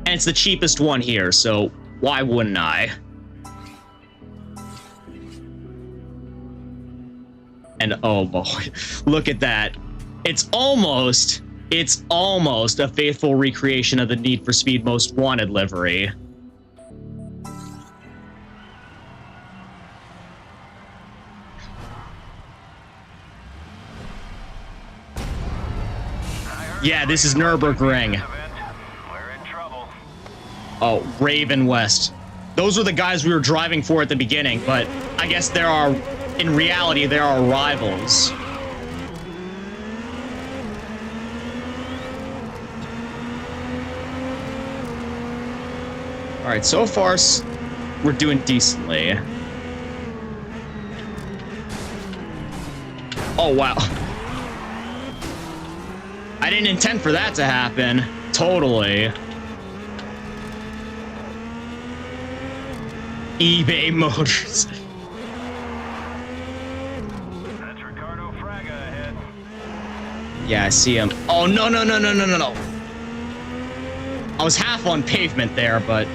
And it's the cheapest one here, so why wouldn't I? And oh boy, look at that. It's almost a faithful recreation of the Need for Speed Most Wanted livery. Yeah, this is Nürburgring. We're in trouble. Oh, Raven West. Those were the guys we were driving for at the beginning, but I guess in reality, there are rivals. All right, so far we're doing decently. Oh, wow. I didn't intend for that to happen. Totally. eBay Motors. That's Ricardo Fraga ahead. Yeah, I see him. Oh, no. I was half on pavement there, but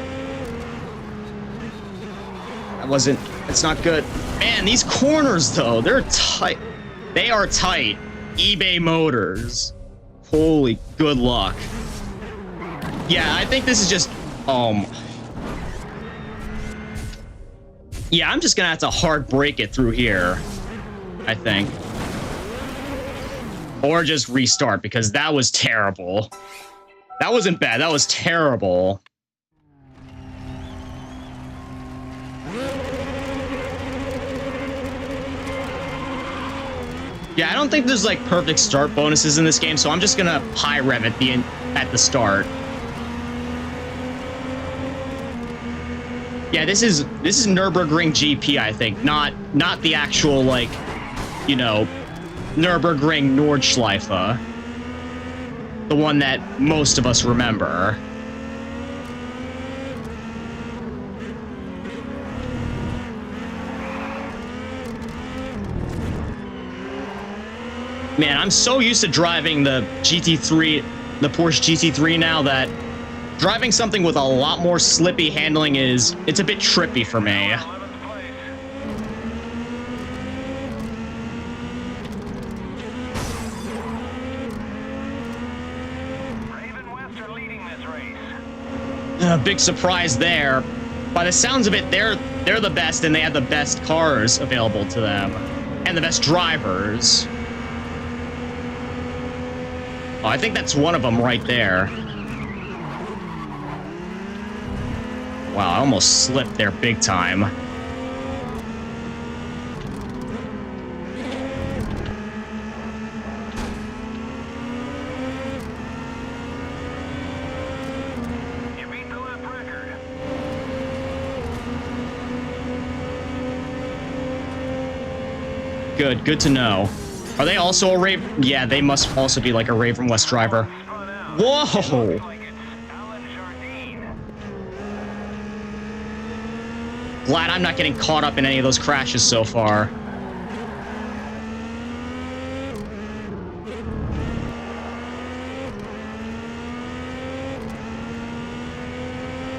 it's not good. Man, these corners, though, they're tight. They are tight. eBay Motors. Holy good luck. Yeah, I think this is just, yeah, I'm just gonna have to hard break it through here, I think. Or just restart, because that was terrible. That wasn't bad, that was terrible. Yeah, I don't think there's like perfect start bonuses in this game, so I'm just gonna high rev at the start. Yeah, this is Nürburgring GP, I think, not the actual like you know, Nürburgring Nordschleife. The one that most of us remember. Man, I'm so used to driving the GT3, the Porsche GT3 now that driving something with a lot more slippy handling it's a bit trippy for me. Big surprise there. By the sounds of it, they're the best and they have the best cars available to them. And the best drivers. Oh, I think that's one of them right there. Wow, I almost slipped there big time. You beat the lap record. Good to know. Are they also a Yeah, they must also be like a Raven West driver. Whoa! Glad I'm not getting caught up in any of those crashes so far.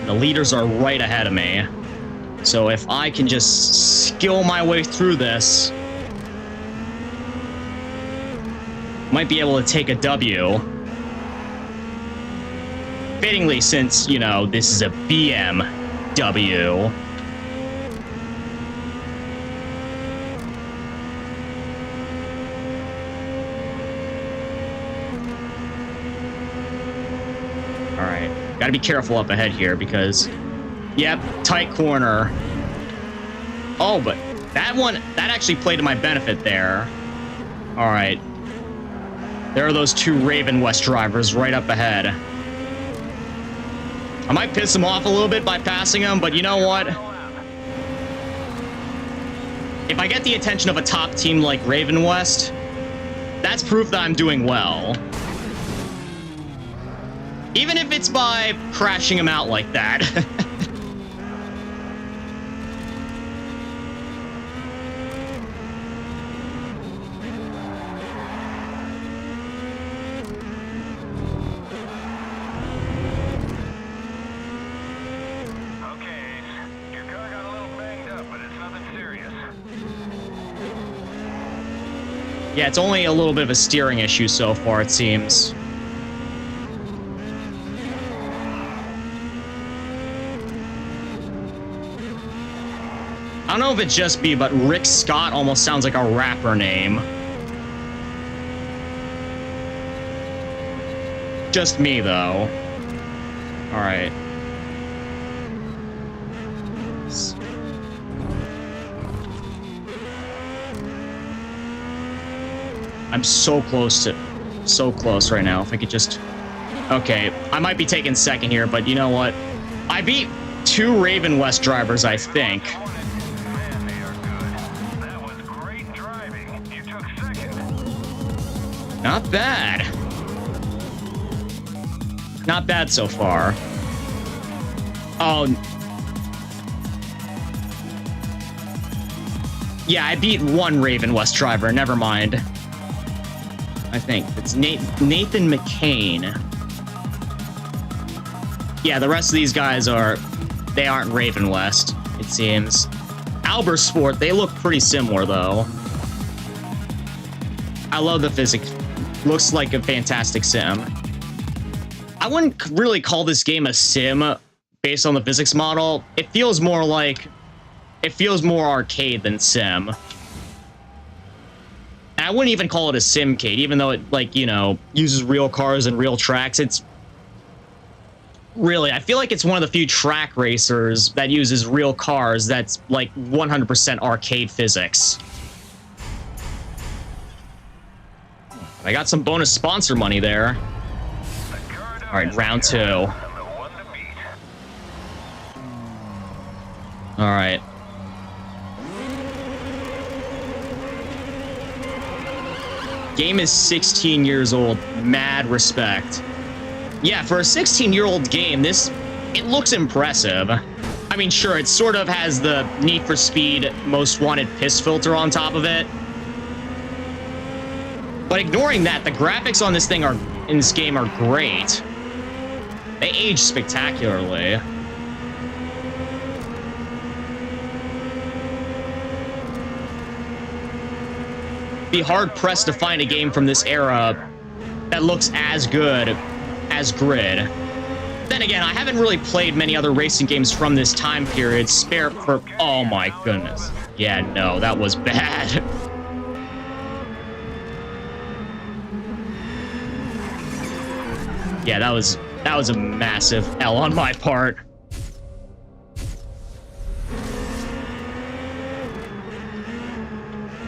The leaders are right ahead of me. So if I can just skill my way through this, might be able to take a W. Fittingly, since, you know, this is a BMW. Alright, gotta be careful up ahead here because, yep, tight corner. Oh, but that actually played to my benefit there. Alright. There are those two Raven West drivers right up ahead. I might piss them off a little bit by passing them, but you know what? If I get the attention of a top team like Raven West, that's proof that I'm doing well. Even if it's by crashing them out like that. Yeah, it's only a little bit of a steering issue so far, it seems. I don't know if it's just me, but Rick Scott almost sounds like a rapper name. Just me, though. Alright. I'm so close right now. If I could just... Okay, I might be taking second here, but you know what? I beat two Raven West drivers, I think. Man, they are good. That was great driving. You took second. Not bad. Not bad so far. Oh. Yeah, I beat one Raven West driver. Never mind. I think it's Nathan McCain. Yeah, the rest of these guys they aren't Raven West, it seems. Albersport, they look pretty similar though. I love the physics. Looks like a fantastic sim. I wouldn't really call this game a sim based on the physics model. It feels more arcade than sim. I wouldn't even call it a simcade, even though it, like, you know, uses real cars and real tracks. It's really, I feel like it's one of the few track racers that uses real cars that's like 100% arcade physics. I got some bonus sponsor money there. All right, round two. All right. Game is 16 years old. Mad respect. Yeah, for a 16-year-old game, it looks impressive. I mean, sure, it sort of has the Need for Speed Most Wanted piss filter on top of it. But ignoring that, the graphics on this game are great. They age spectacularly. Be hard-pressed to find a game from this era that looks as good as Grid. Then again, I haven't really played many other racing games from this time period. Oh my goodness. Yeah, no, that was bad. Yeah, that was a massive L on my part.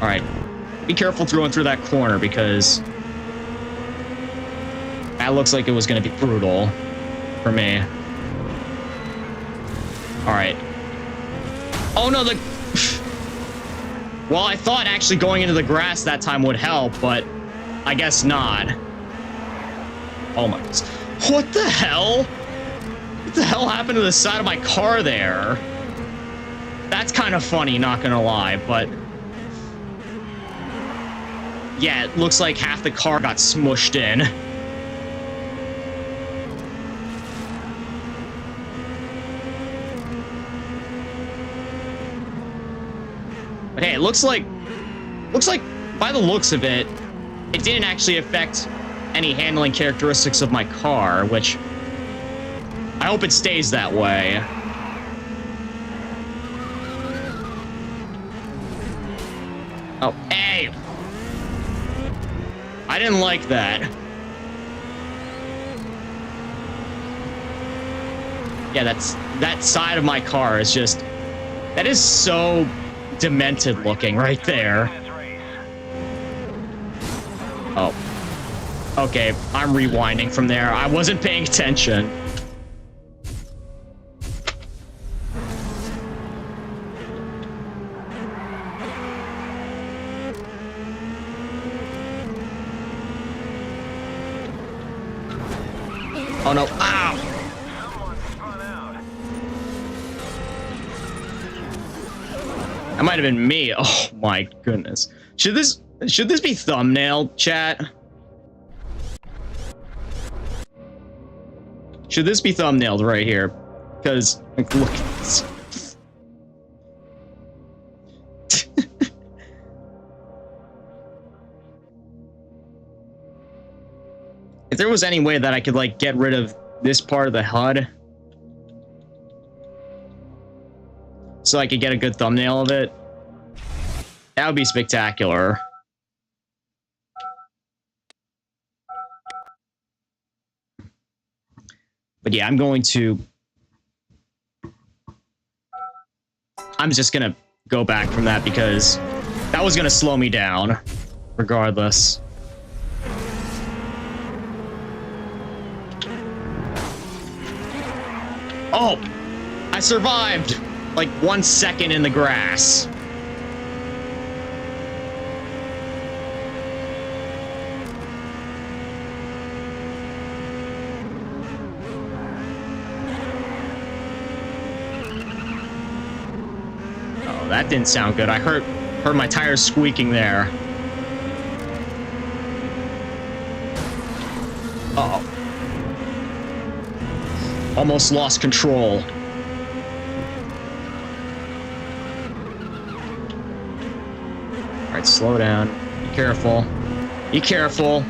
All right, be careful throwing through that corner because that looks like it was going to be brutal for me. All right. Oh no, well, I thought actually going into the grass that time would help, but I guess not. Oh my goodness. What the hell? What the hell happened to the side of my car there? That's kind of funny, not gonna lie, but yeah, it looks like half the car got smushed in. But hey, it looks like by the looks of it, it didn't actually affect any handling characteristics of my car, which I hope it stays that way. Oh, hey! I didn't like that. Yeah, that side of my car is just, that is so demented looking right there. Oh. Okay, I'm rewinding from there. I wasn't paying attention. Oh no, ow! That might have been me. Oh my goodness. Should this be thumbnail, chat? Should this be thumbnailed right here? Because, like, look at this. If there was any way that I could, like, get rid of this part of the HUD so I could get a good thumbnail of it, that would be spectacular. But yeah, I'm just gonna go back from that because that was gonna slow me down regardless. Oh, I survived like 1 second in the grass. That didn't sound good. I heard my tires squeaking there. Uh-oh. Almost lost control. All right, slow down. Be careful. Be careful.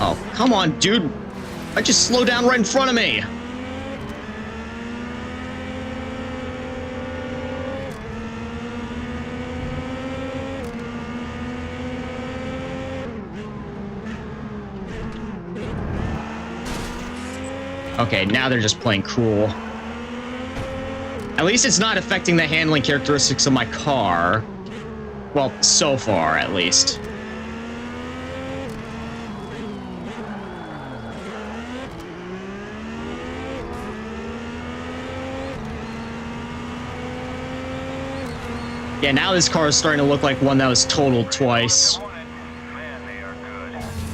Oh, come on, dude. I just slowed down right in front of me. Okay, now they're just playing cool. At least it's not affecting the handling characteristics of my car. Well, so far, at least. Yeah, now this car is starting to look like one that was totaled twice. Man, they are good.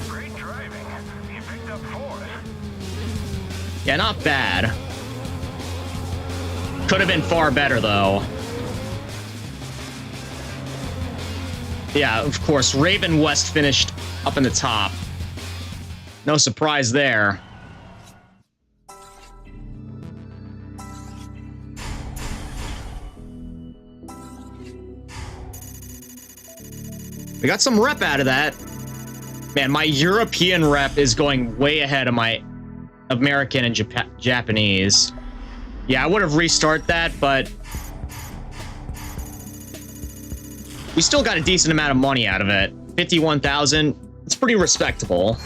Great driving. You picked up fourth. Yeah, not bad. Could have been far better, though. Yeah, of course, Raven West finished up in the top. No surprise there. We got some rep out of that. Man, my European rep is going way ahead of my American and Japanese. Yeah, I would have restarted that, but we still got a decent amount of money out of it. 51,000. It's pretty respectable.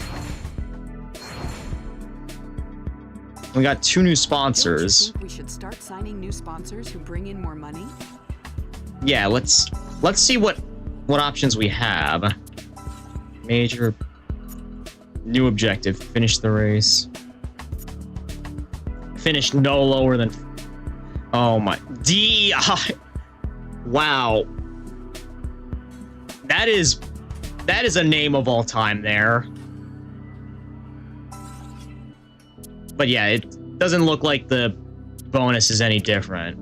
We got 2 new sponsors. Don't you think we should start signing new sponsors who bring in more money? Yeah, let's see what options we have. Major new objective, finish the race. Finish no lower than, oh my, DEI. Wow. That is a name of all time there. But yeah, it doesn't look like the bonus is any different.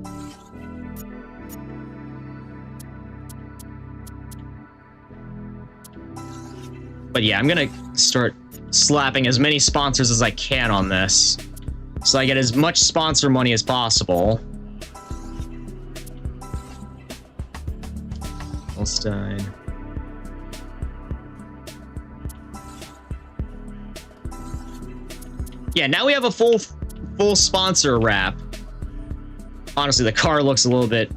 But yeah, I'm gonna start slapping as many sponsors as I can on this, so I get as much sponsor money as possible. Holstein. Yeah, now we have a full sponsor wrap. Honestly, the car looks a little bit...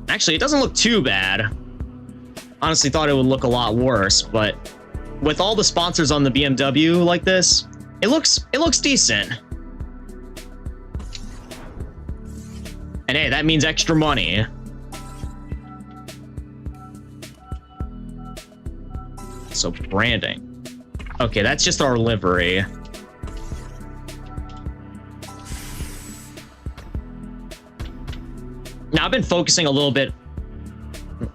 Actually, it doesn't look too bad. Honestly, thought it would look a lot worse, but with all the sponsors on the BMW like this, it looks decent. And hey, that means extra money. So branding. Okay, that's just our livery. Now, I've been focusing a little bit,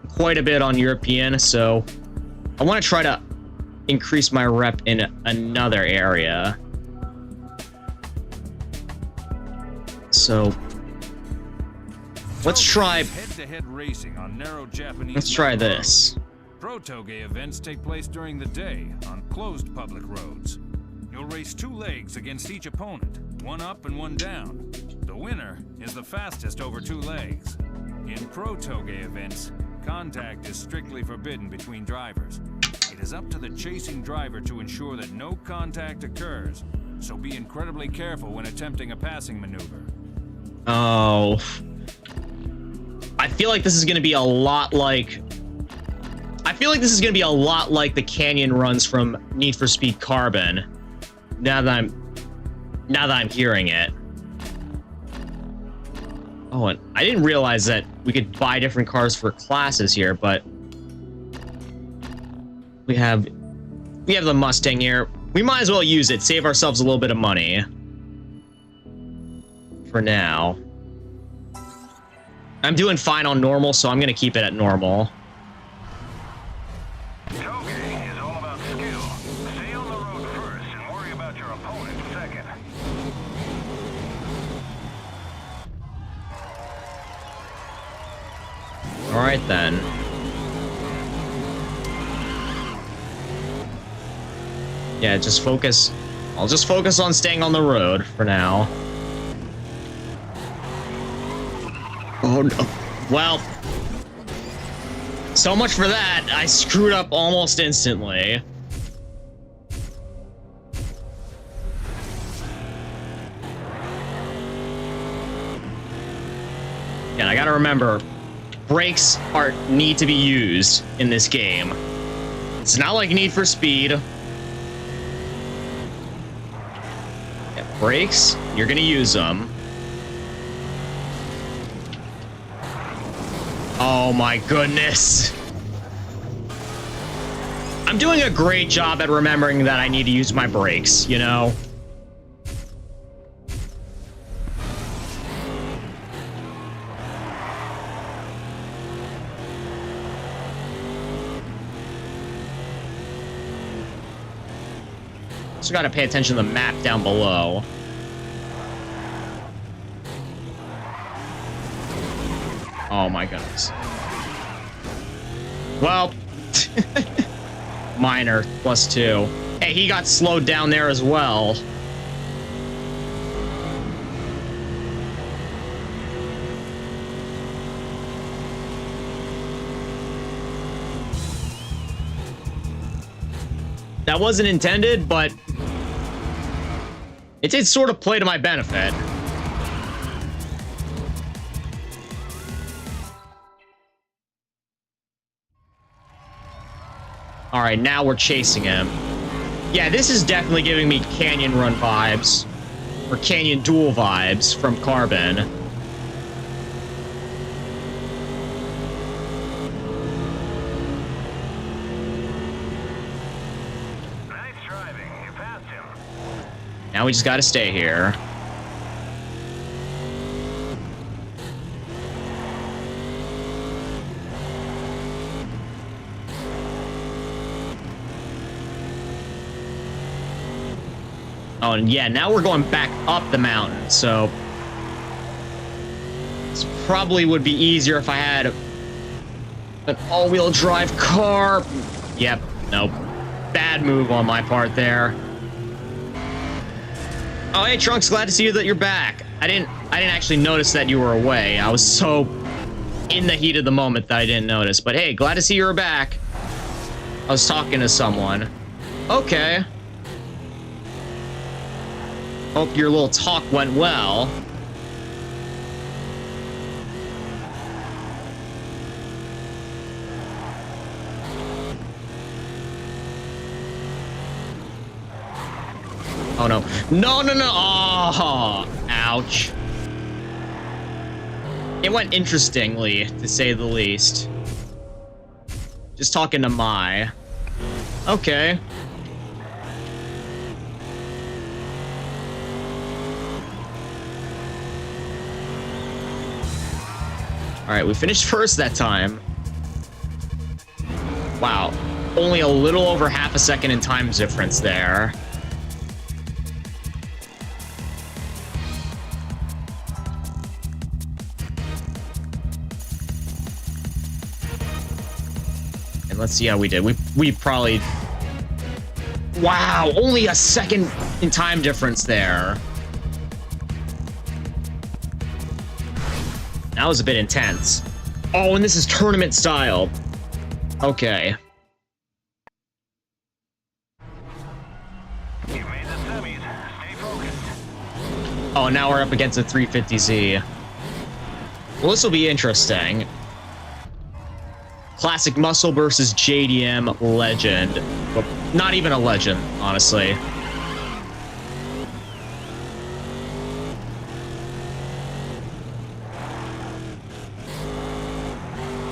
quite a bit on European, so I want to try to increase my rep in another area. So let's try head-to-head racing on narrow Japanese. Let's try this. Pro Toge events take place during the day on closed public roads. You'll race 2 legs against each opponent, one up and one down. The winner is the fastest over 2 legs. In Pro Toge events, contact is strictly forbidden between drivers. It is up to the chasing driver to ensure that no contact occurs, so be incredibly careful when attempting a passing maneuver. Oh. I feel like this is going to be a lot like... the canyon runs from Need for Speed Carbon. Now that I'm hearing it. Oh, and I didn't realize that we could buy different cars for classes here, but we have the Mustang here. We might as well use it, save ourselves a little bit of money. For now. I'm doing fine on normal, so I'm gonna keep it at normal. Toge is all about skill. Stay on the road first and worry about your opponent second. All right then. Yeah, just focus. I'll just focus on staying on the road for now. Oh no. Well, so much for that. I screwed up almost instantly. And I gotta remember, brakes need to be used in this game. It's not like Need for Speed. Yeah, brakes, you're gonna use them. Oh my goodness. I'm doing a great job at remembering that I need to use my brakes, you know? Also got to pay attention to the map down below. Oh my goodness. Well, minor, +2. Hey, he got slowed down there as well. That wasn't intended, but it did sort of play to my benefit. All right, now we're chasing him. Yeah, this is definitely giving me Canyon Run vibes, or Canyon Duel vibes from Carbon. Now we just gotta stay here. Oh, and yeah, now we're going back up the mountain, so this probably would be easier if I had an all-wheel drive car. Yep, nope. Bad move on my part there. Oh, hey, Trunks, glad to see you that you're back. I didn't actually notice that you were away. I was so in the heat of the moment that I didn't notice. But hey, glad to see you were back. I was talking to someone. Okay. Hope your little talk went well. Oh no. No, no, no. Oh, ouch. It went interestingly, to say the least. Just talking to Mai. Okay. Alright, we finished first that time. Wow. Only a little over half a second in time difference there. And let's see how we did. We probably... Wow, only a second in time difference there. That was a bit intense. Oh, and this is tournament style. Okay. You made the semis. Stay focused. Oh, now we're up against a 350Z. Well, this will be interesting. Classic Muscle versus JDM Legend. Well, not even a legend, honestly.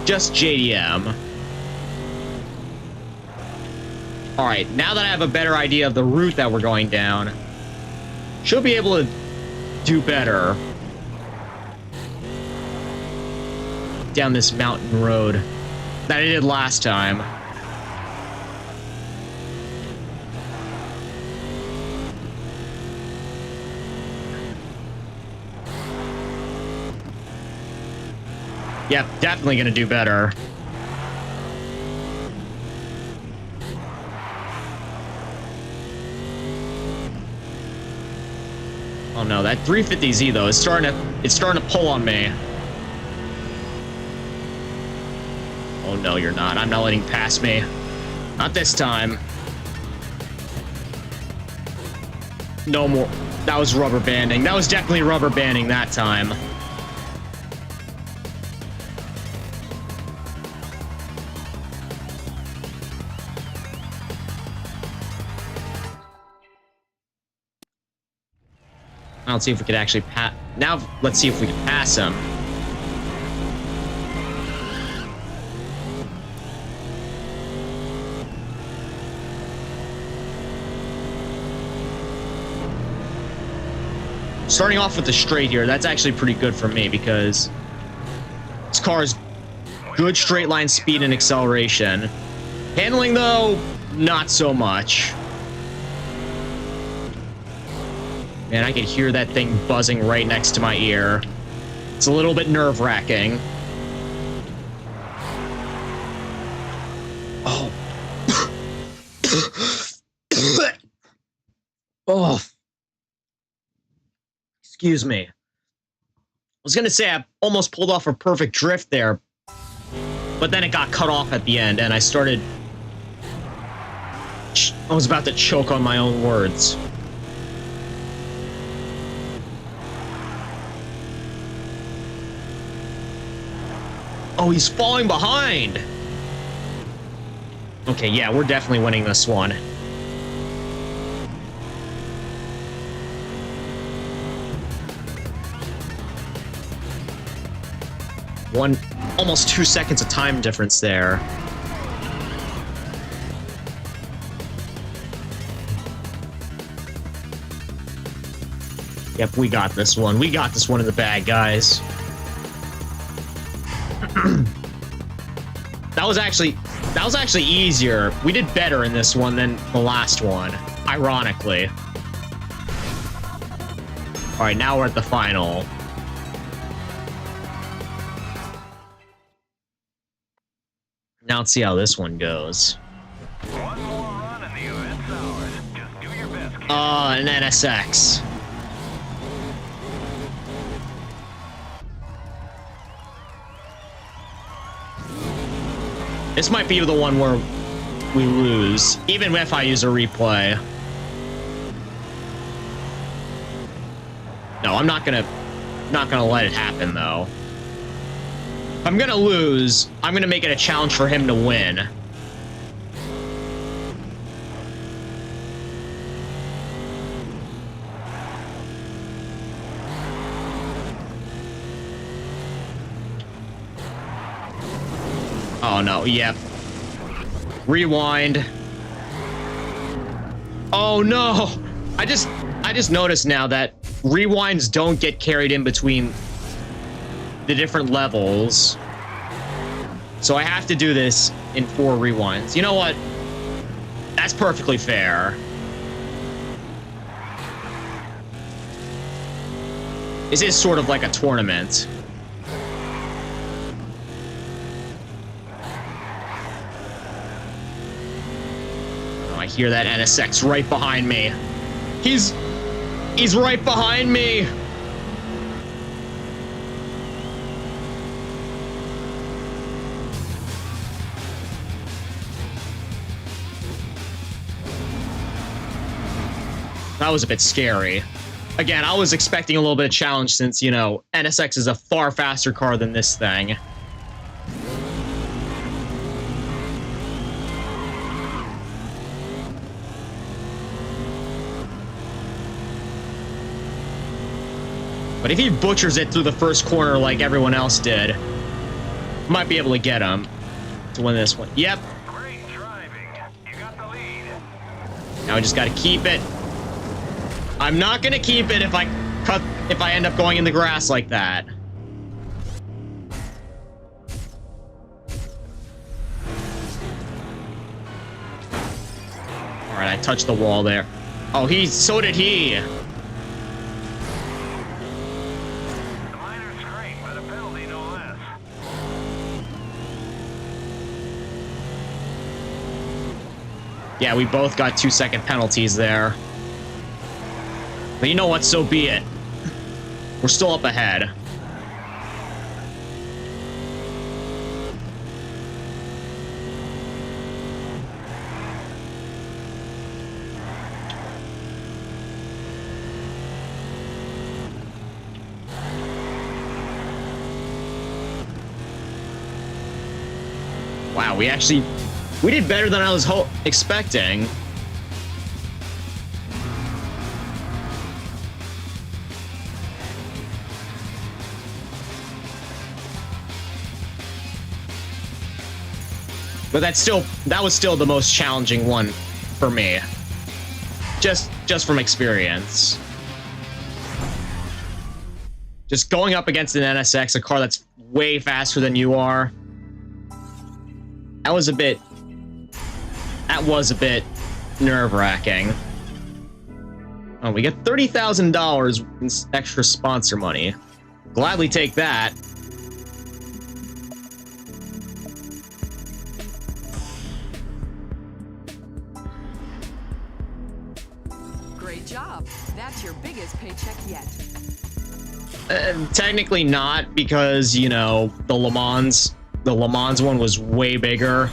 Just JDM. Alright, now that I have a better idea of the route that we're going down, should be able to do better down this mountain road that I did last time. Yep, definitely gonna do better. Oh no, that 350Z though is starting to pull on me. Oh no, you're not. I'm not letting you pass me. Not this time. No more. That was rubber banding. That was definitely rubber banding that time. Let's see if we could actually pass. Now, let's see if we can pass him. Starting off with the straight here, that's actually pretty good for me because this car has good straight line speed and acceleration. Handling, though, not so much. Man, I could hear that thing buzzing right next to my ear. It's a little bit nerve-wracking. Oh. Oh. Excuse me. I was gonna say I almost pulled off a perfect drift there, but then it got cut off at the end, and I was about to choke on my own words. Oh, he's falling behind! Okay, yeah, we're definitely winning this one. Almost 2 seconds of time difference there. Yep, we got this one. We got this one in the bag, guys. That was actually easier. We did better in this one than the last one, ironically. All right, now we're at the final. Now let's see how this one goes. One more run and the event's ours. Just do your best, kid. An NSX. This might be the one where we lose, even if I use a replay. No, I'm not gonna let it happen though. If I'm gonna lose, I'm gonna make it a challenge for him to win. Oh no, yep. Rewind. Oh no! I just noticed now that rewinds don't get carried in between the different levels. So I have to do this in 4 rewinds. You know what? That's perfectly fair. This is sort of like a tournament. Oh, I hear that NSX right behind me. He's right behind me. That was a bit scary. Again, I was expecting a little bit of challenge since, you know, NSX is a far faster car than this thing. But if he butchers it through the first corner like everyone else did, might be able to get him to win this one. Yep. Great driving. You got the lead. Now I just got to keep it. I'm not gonna keep it if I end up going in the grass like that. All right, I touched the wall there. Oh, so did he. The minor scrape, but a penalty no less. Yeah, we both got 2-second penalties there. But you know what? So be it. We're still up ahead. Wow, we did better than I was expecting. But that was still the most challenging one for me. Just from experience. Just going up against an NSX, a car that's way faster than you are. That was a bit nerve-wracking. Oh, we get $30,000 in extra sponsor money. Gladly take that. Great job. That's your biggest paycheck yet. Technically not, because, you know, the Le Mans one was way bigger.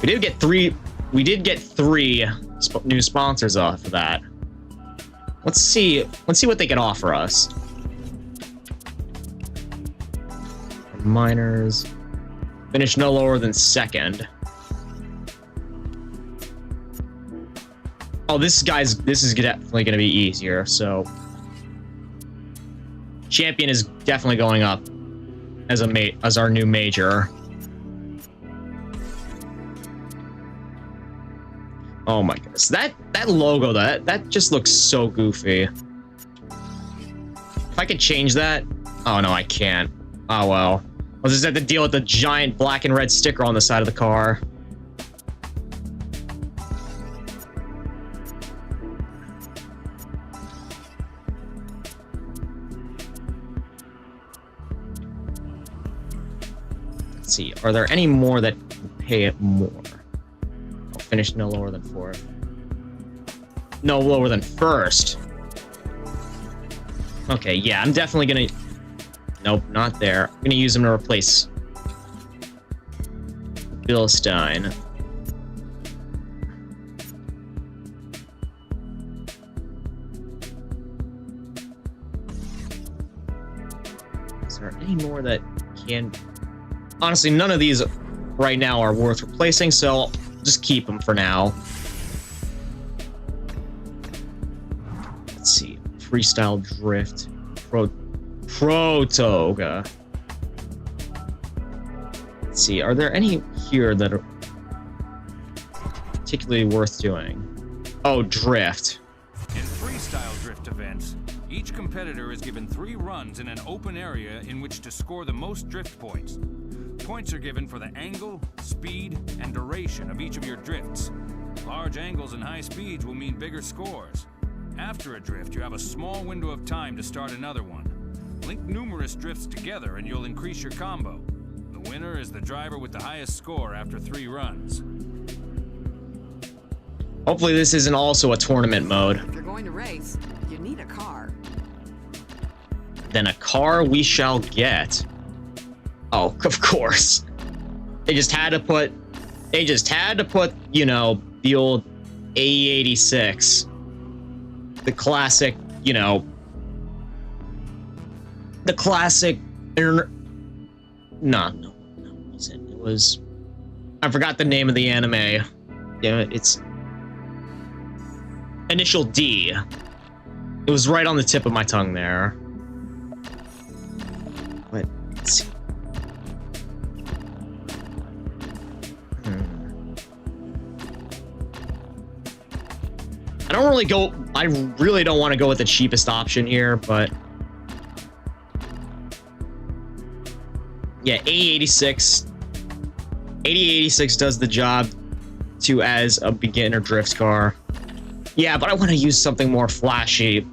We did get three new sponsors off of that. Let's see what they can offer us. Miners finish no lower than second. Oh, this is definitely going to be easier. So, champion is definitely going up as our new major. Oh my goodness, that logo, that just looks so goofy. If I could change that, oh no, I can't. Oh well, I'll just have to deal with the giant black and red sticker on the side of the car. Let's see, are there any more that pay it more? Finish no lower than fourth. No lower than first. Okay, yeah, I'm definitely gonna... Nope, not there. I'm gonna use him to replace Bill Stein. Is there any more that can... Honestly, none of these right now are worth replacing, so just keep them for now. Let's see. Freestyle Drift. Protoga. Let's see. Are there any here that are particularly worth doing? Oh, Drift. In freestyle drift events, each competitor is given 3 runs in an open area in which to score the most drift points. Points are given for the angle, speed, and duration of each of your drifts. Large angles and high speeds will mean bigger scores. After a drift, you have a small window of time to start another one. Link numerous drifts together and you'll increase your combo. The winner is the driver with the highest score after 3 runs. Hopefully this isn't also a tournament mode. If you're going to race, you need a car. Then a car we shall get. Oh, of course. They just had to put, you know, the old eX0dus. The classic, you know, the classic, no, it wasn't. It was, I forgot the name of the anime. Yeah, it's Initial D. It was right on the tip of my tongue there. But, let's see. I really don't want to go with the cheapest option here, but yeah, eX0dus does the job to as a beginner drift car. Yeah, but I want to use something more flashy.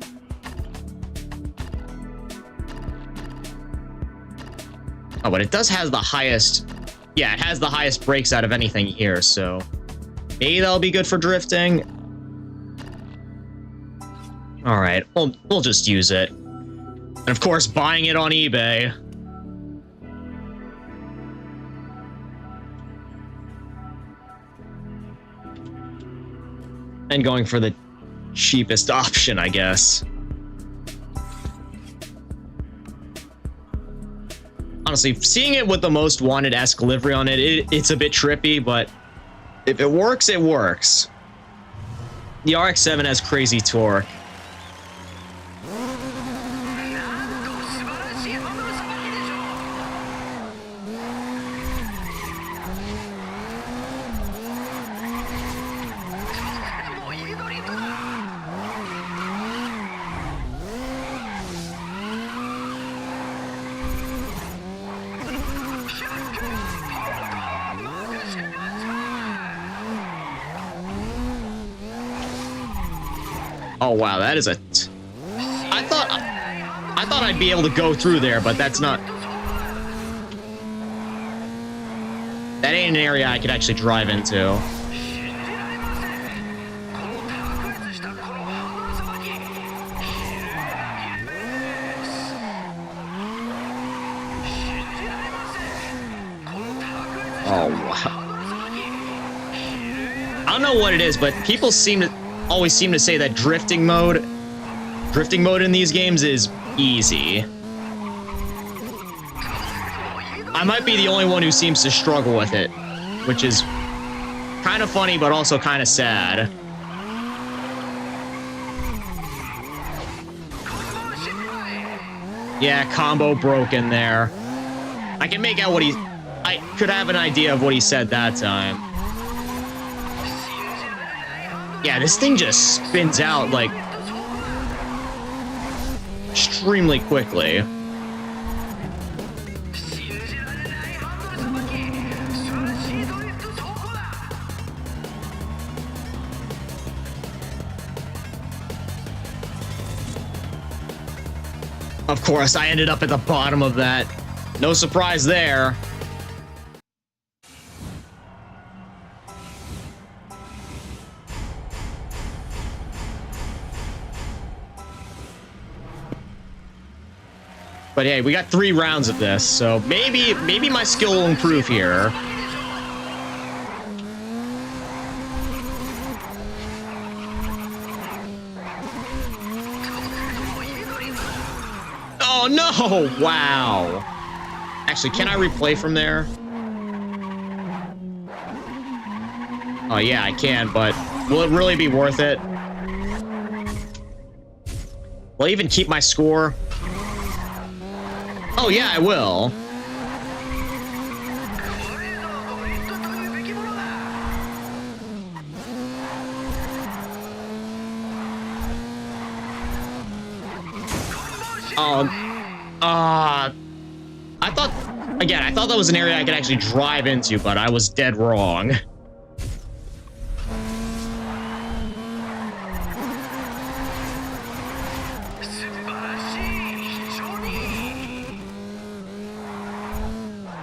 Oh, but it does have the highest, yeah, it has the highest brakes out of anything here, so maybe that'll be good for drifting. All right, we'll just use it. And of course, buying it on eBay. And going for the cheapest option, I guess. Honestly, seeing it with the most wanted-esque livery on it, it's a bit trippy, but if it works, it works. The RX-7 has crazy torque. Oh wow, that is a... I thought I'd be able to go through there, but that's not... That ain't an area I could actually drive into. Oh, wow. I don't know what it is, but people always seem to say that drifting mode in these games is easy. I might be the only one who seems to struggle with it, which is kind of funny, but also kind of sad. Yeah, combo broken there. I can make out what I could have an idea of what he said that time. Yeah, this thing just spins out, like, extremely quickly. Of course, I ended up at the bottom of that. No surprise there. But hey, we got 3 rounds of this, so maybe my skill will improve here. Oh no! Wow. Actually, can I replay from there? Oh yeah, I can, but will it really be worth it? Will I even keep my score? Oh yeah, I will. I thought that was an area I could actually drive into, but I was dead wrong.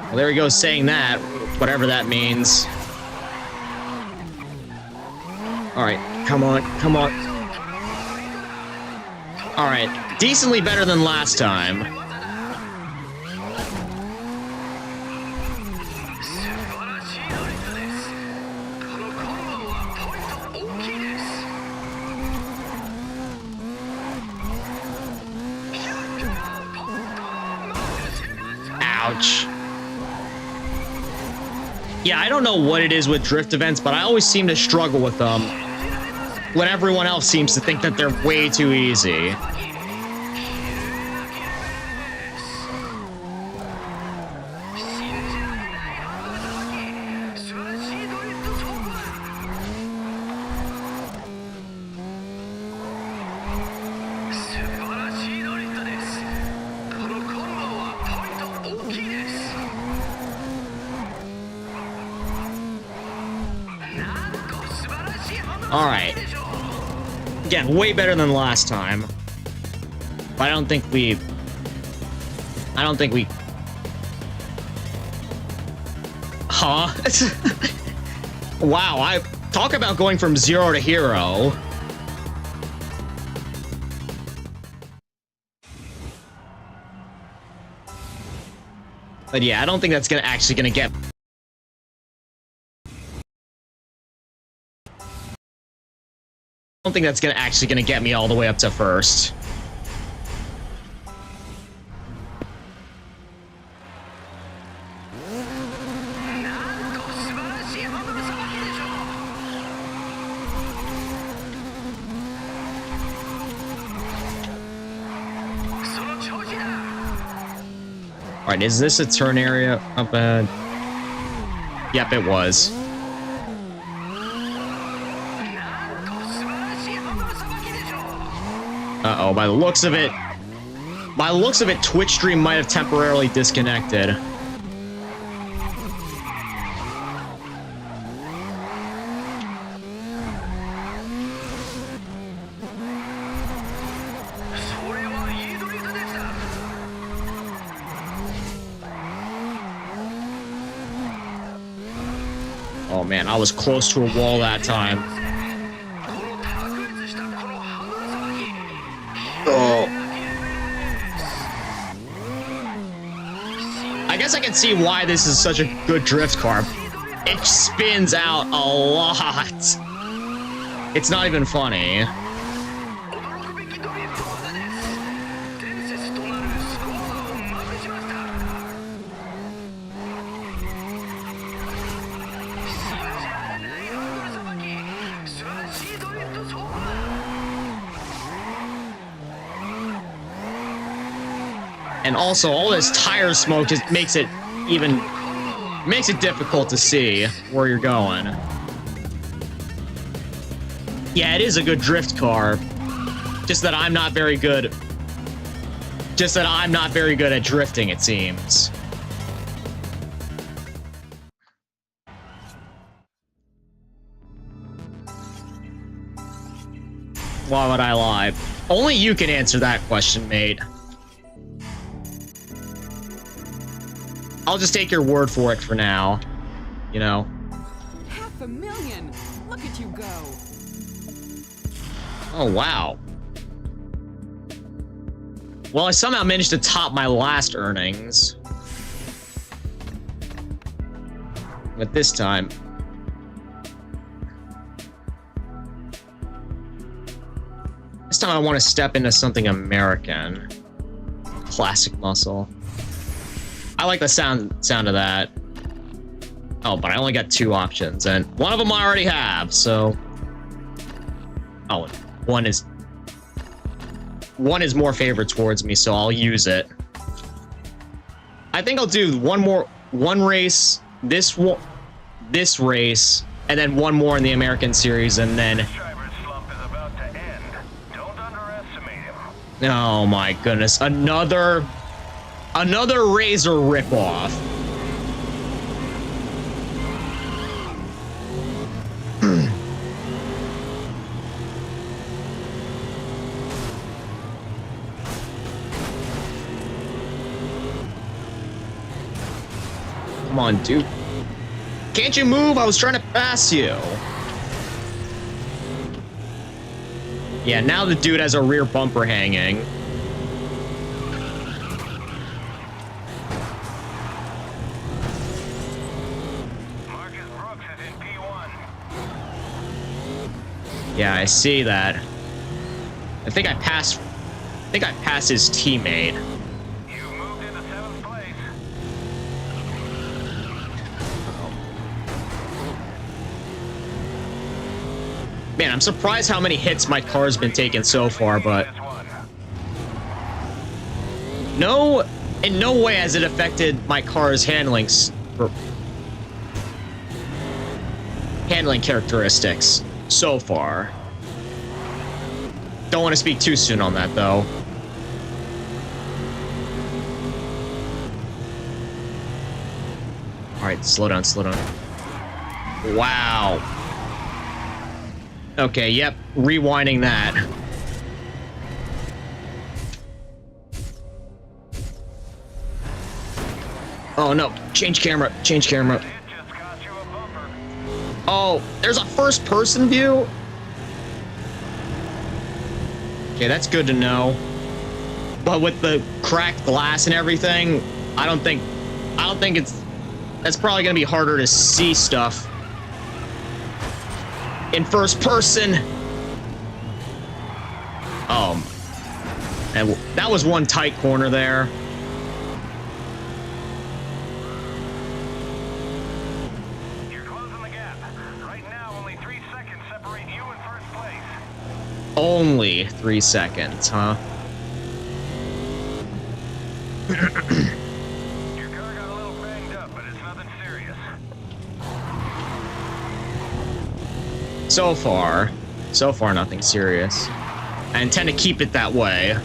Well, there he goes saying that, whatever that means. Alright, come on, come on. Alright, decently better than last time. Ouch. Yeah, I don't know what it is with drift events, but I always seem to struggle with them when everyone else seems to think that they're way too easy. Alright. Again, way better than last time. But I don't think we... Huh? Wow, I talk about going from 0 to hero. But yeah, I don't think that's actually gonna get... I don't think that's actually gonna get me all the way up to first. Alright, is this a turn area up ahead? Yep, it was. Uh-oh, by the looks of it, Twitch stream might have temporarily disconnected. Oh man, I was close to a wall that time. Oh. I guess I can see why this is such a good drift car. It spins out a lot. It's not even funny. And also, all this tire smoke just makes it difficult to see where you're going. Yeah, it is a good drift car. Just that I'm not very good. Just that I'm not very good at drifting, it seems. Why would I lie? Only you can answer that question, mate. I'll just take your word for it for now. You know. 500,000! Look at you go! Oh, wow. Well, I somehow managed to top my last earnings. But this time... This time I want to step into something American. Classic muscle. I like the sound of that. Oh, but I only got 2 options, and one of them I already have, so... Oh, one is more favored towards me, so I'll use it. I think I'll do one race, this race, and then one more in the American series, and then... Oh my goodness, another Razor ripoff. Come on, dude. Can't you move? I was trying to pass you. Yeah, now the dude has a rear bumper hanging. Yeah, I see that. I think I passed his teammate. You moved into 7th place. Man, I'm surprised how many hits my car's been taking so far, but in no way has it affected my car's handling characteristics so far. Don't want to speak too soon on that, though. All right, slow down, slow down. Wow. Okay, yep, rewinding that. Oh no, change camera, change camera. Oh, there's a first-person view? Okay, that's good to know. But with the cracked glass and everything, I don't think that's probably gonna be harder to see stuff in first person. And that was one tight corner there. You're closing the gap. Right now, only 3 seconds separate you in first place. Only 3 seconds, huh? Your car got a little banged up, but it's nothing serious. So far, nothing serious. I intend to keep it that way.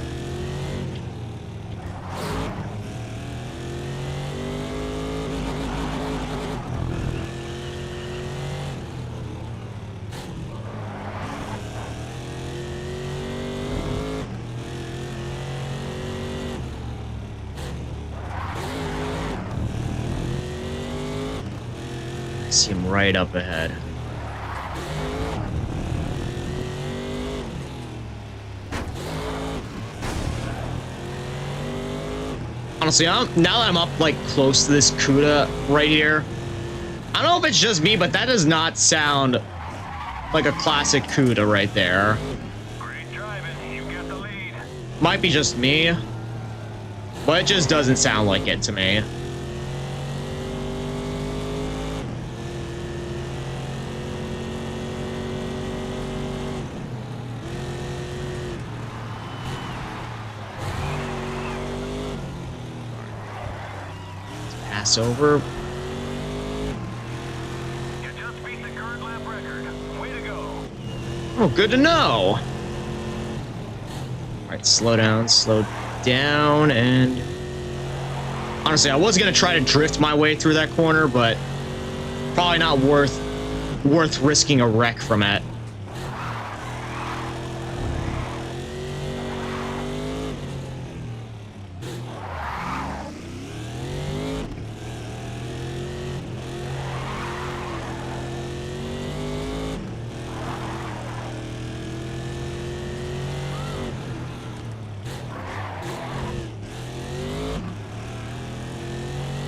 See him right up ahead. Honestly, now that I'm up like close to this CUDA right here, I don't know if it's just me, but that does not sound like a classic CUDA right there. Great driving. You got the lead. Might be just me, but it just doesn't sound like it to me. Pass over. You just beat the current lap record. Way to go. Oh, good to know. All right, slow down, and honestly, I was gonna try to drift my way through that corner, but probably not worth risking a wreck from it.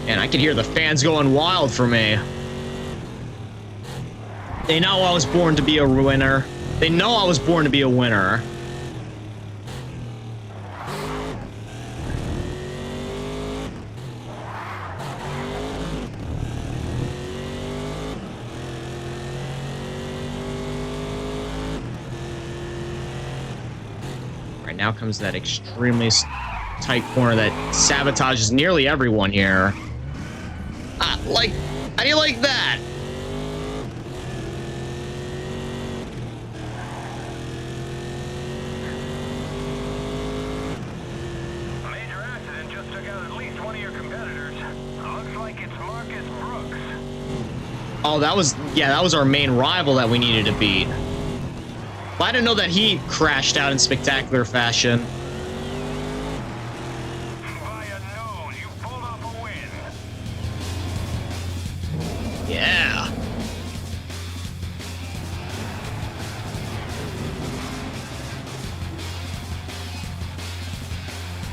And I can hear the fans going wild for me. They know I was born to be a winner. They know I was born to be a winner. Right now comes that extremely tight corner that sabotages nearly everyone here. Like, how do you like that? A major accident just took out at least one of your competitors. Looks like it's Marcus Brooks. Oh, that was our main rival that we needed to beat. But I didn't know that he crashed out in spectacular fashion. By a nose, you pulled off a win. Yeah.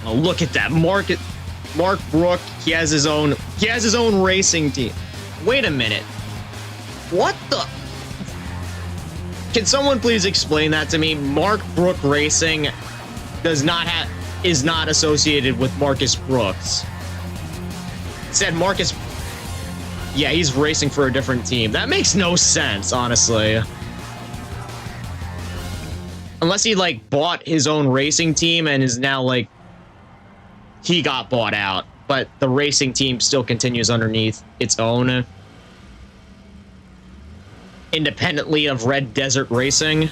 Oh, look at that. Mark Brook, he has his own racing team. Wait a minute. What the? Can someone please explain that to me? Mark Brook Racing is not associated with Marcus Brooks. It said Marcus. Yeah, he's racing for a different team. That makes no sense, honestly. Unless he like bought his own racing team and is now like he got bought out, but the racing team still continues underneath its own, independently of Red Desert Racing.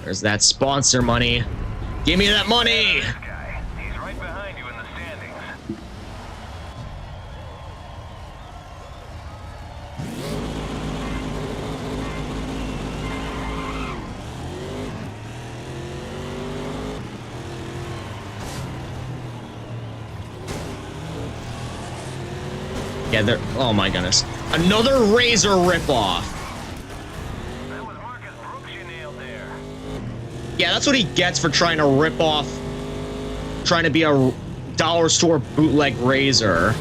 There's that sponsor money. Give me that money! This guy, he's right behind you in the standings. Yeah, they're. Oh my goodness. Another Razor ripoff. That was Marcus Brooks you nailed there. Yeah, that's what he gets for trying to rip off. Trying to be a dollar store bootleg Razor.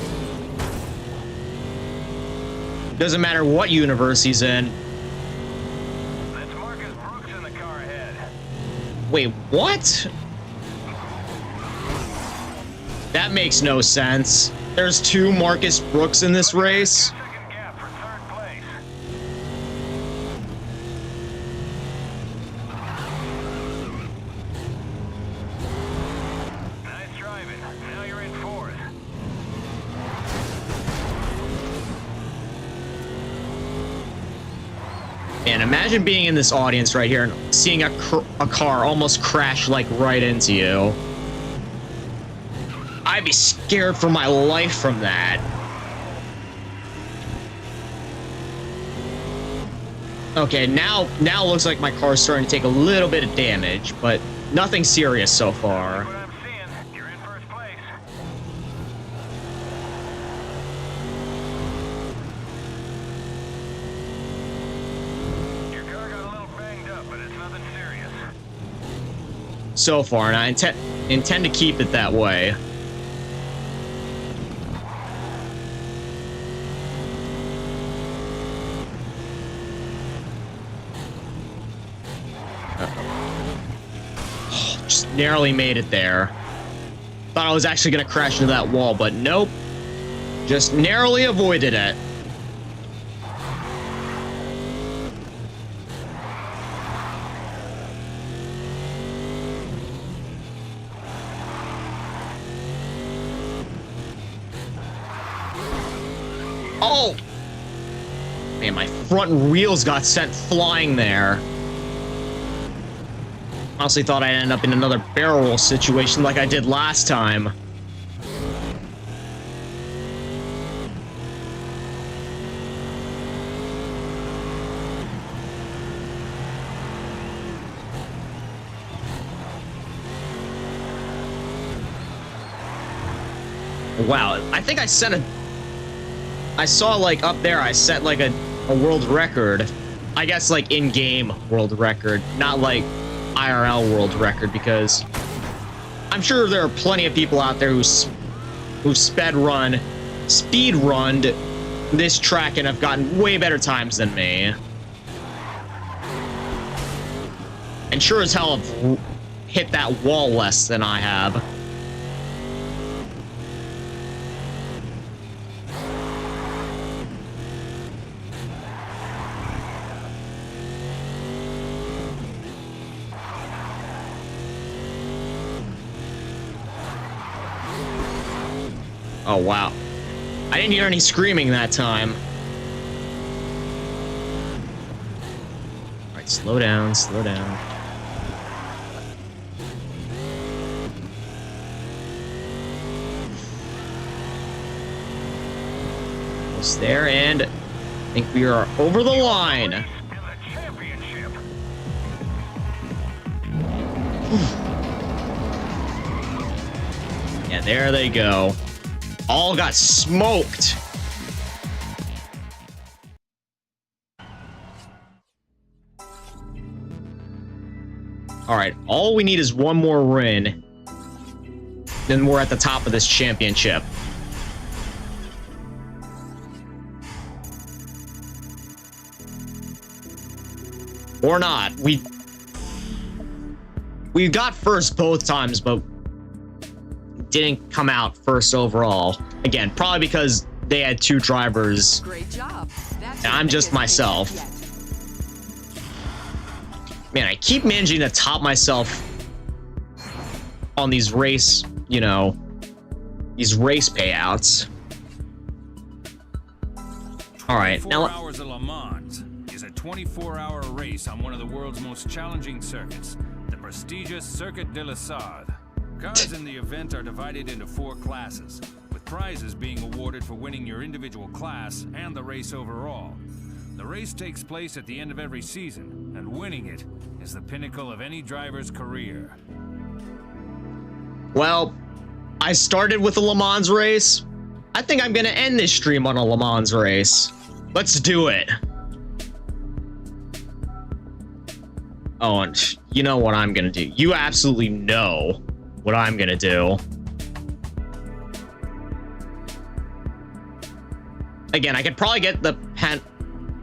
Doesn't matter what universe he's in. That's Marcus Brooks in the car ahead. Wait, what? That makes no sense. There's two Marcus Brooks in this race. Second gap for third place. Nice driving. Now you're in fourth. And imagine being in this audience right here and seeing a car almost crash like right into you. I'd be scared for my life from that. Okay, now it looks like my car's starting to take a little bit of damage, but nothing serious so far. What I'm seeing, you're in first place. so far, and I intend to keep it that way. Just narrowly made it there. Thought I was actually gonna crash into that wall, but nope. Just narrowly avoided it. Oh! Man, my front wheels got sent flying there. Honestly thought I'd end up in another barrel roll situation like I did last time. Wow, I think I set a... I saw, like, up there, I set, like, a world record. I guess, like, in-game world record, not, like, IRL world record, because I'm sure there are plenty of people out there who speed runned this track and have gotten way better times than me. And sure as hell have hit that wall less than I have. Oh, wow. I didn't hear any screaming that time. Alright, slow down, slow down. Almost there, and I think we are over the line. In the championship. Yeah, there they go. All got smoked. All right, all we need is one more win. Then we're at the top of this championship. Or not. We got first both times, but didn't come out first overall. Again, probably because they had two drivers. Great job. That's And I'm just myself. Man, I keep managing to top myself on these race, you know, these race payouts. All right, now 4 hours of Le Mans is a 24-hour race on one of the world's most challenging circuits, the prestigious Circuit de la Sarthe. Cars in the event are divided into 4 classes, with prizes being awarded for winning your individual class and the race overall. The race takes place at the end of every season, and winning it is the pinnacle of any driver's career. Well, I started with a Le Mans race. I think I'm gonna end this stream on a Le Mans race. Let's do it. Oh, and you know what I'm gonna do. You absolutely know what I'm gonna do. Again, I could probably get the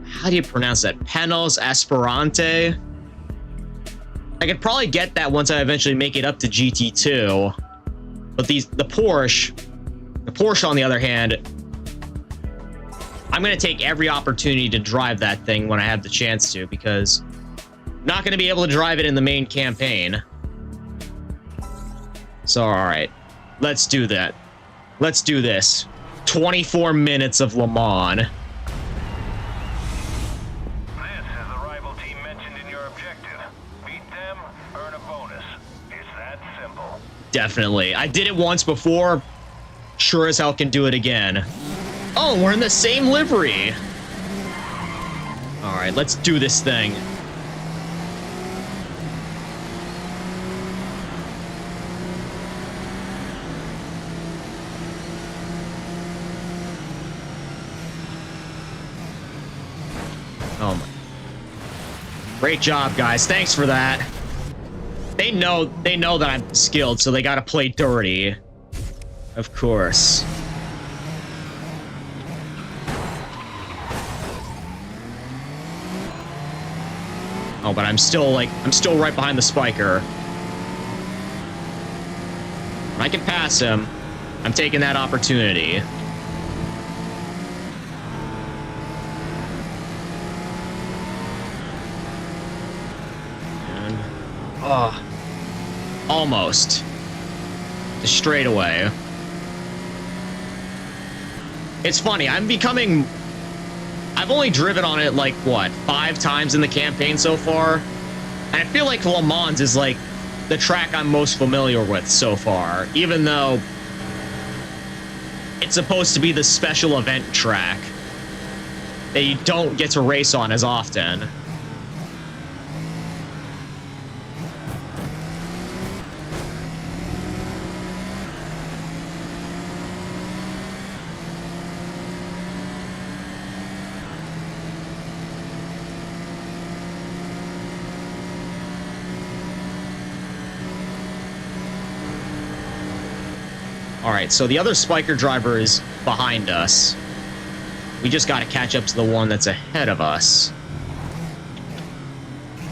how do you pronounce that? Penos Esperante. I could probably get that once I eventually make it up to GT2. But the Porsche on the other hand, I'm gonna take every opportunity to drive that thing when I have the chance to, because I'm not gonna be able to drive it in the main campaign. So, all right, let's do that. Let's do this. 24 minutes of Le Mans. This is the rival team mentioned in your objective. Beat them, earn a bonus. It's that simple. Definitely. I did it once before. Sure as hell can do it again. Oh, we're in the same livery. All right, let's do this thing. Oh my. Great job, guys. Thanks for that. They know that I'm skilled, so they gotta play dirty. Of course. Oh, but I'm still right behind the spiker. When I can pass him, I'm taking that opportunity. And, almost. Just straight away. It's funny, I've only driven on it, like, what, 5 times in the campaign so far? And I feel like Le Mans is, like, the track I'm most familiar with so far, even though it's supposed to be the special event track that you don't get to race on as often. Alright, so the other spiker driver is behind us. We just gotta catch up to the one that's ahead of us.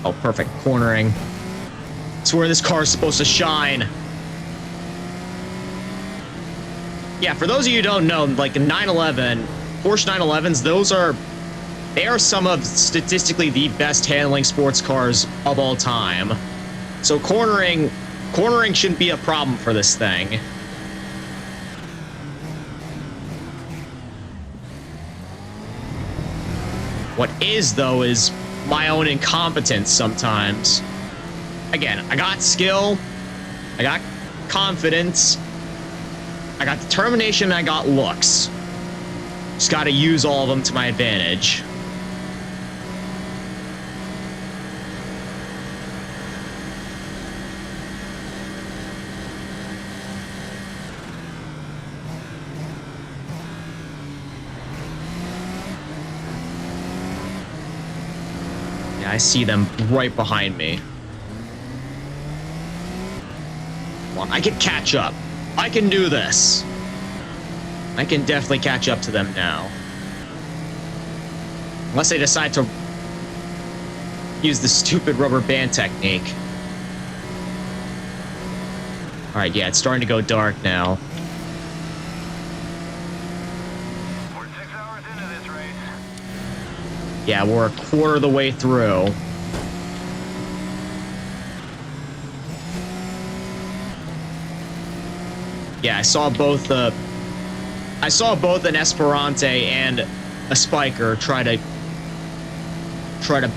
Oh, perfect. Cornering. It's where this car is supposed to shine. Yeah, for those of you who don't know, like a 911, Porsche 911s, they are some of statistically the best handling sports cars of all time. So cornering shouldn't be a problem for this thing. What is, though, is my own incompetence sometimes. Again, I got skill, I got confidence, I got determination, and I got looks. Just gotta use all of them to my advantage. I see them right behind me. Well, I can catch up. I can do this. I can definitely catch up to them now. Unless they decide to use the stupid rubber band technique. Alright, yeah, it's starting to go dark now. Yeah, we're a quarter of the way through. Yeah, I saw both an Esperante and a spiker try to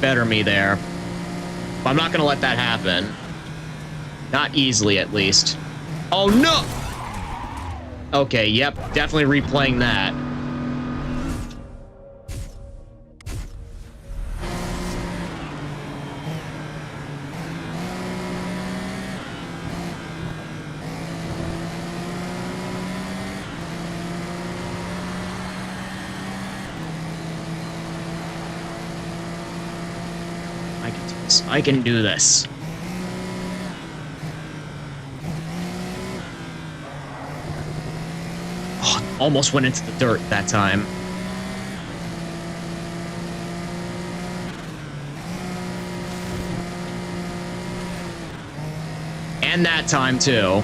better me there. But I'm not gonna let that happen. Not easily, at least. Oh no! Okay, yep, definitely replaying that. I can do this. Oh, almost went into the dirt that time. And that time, too.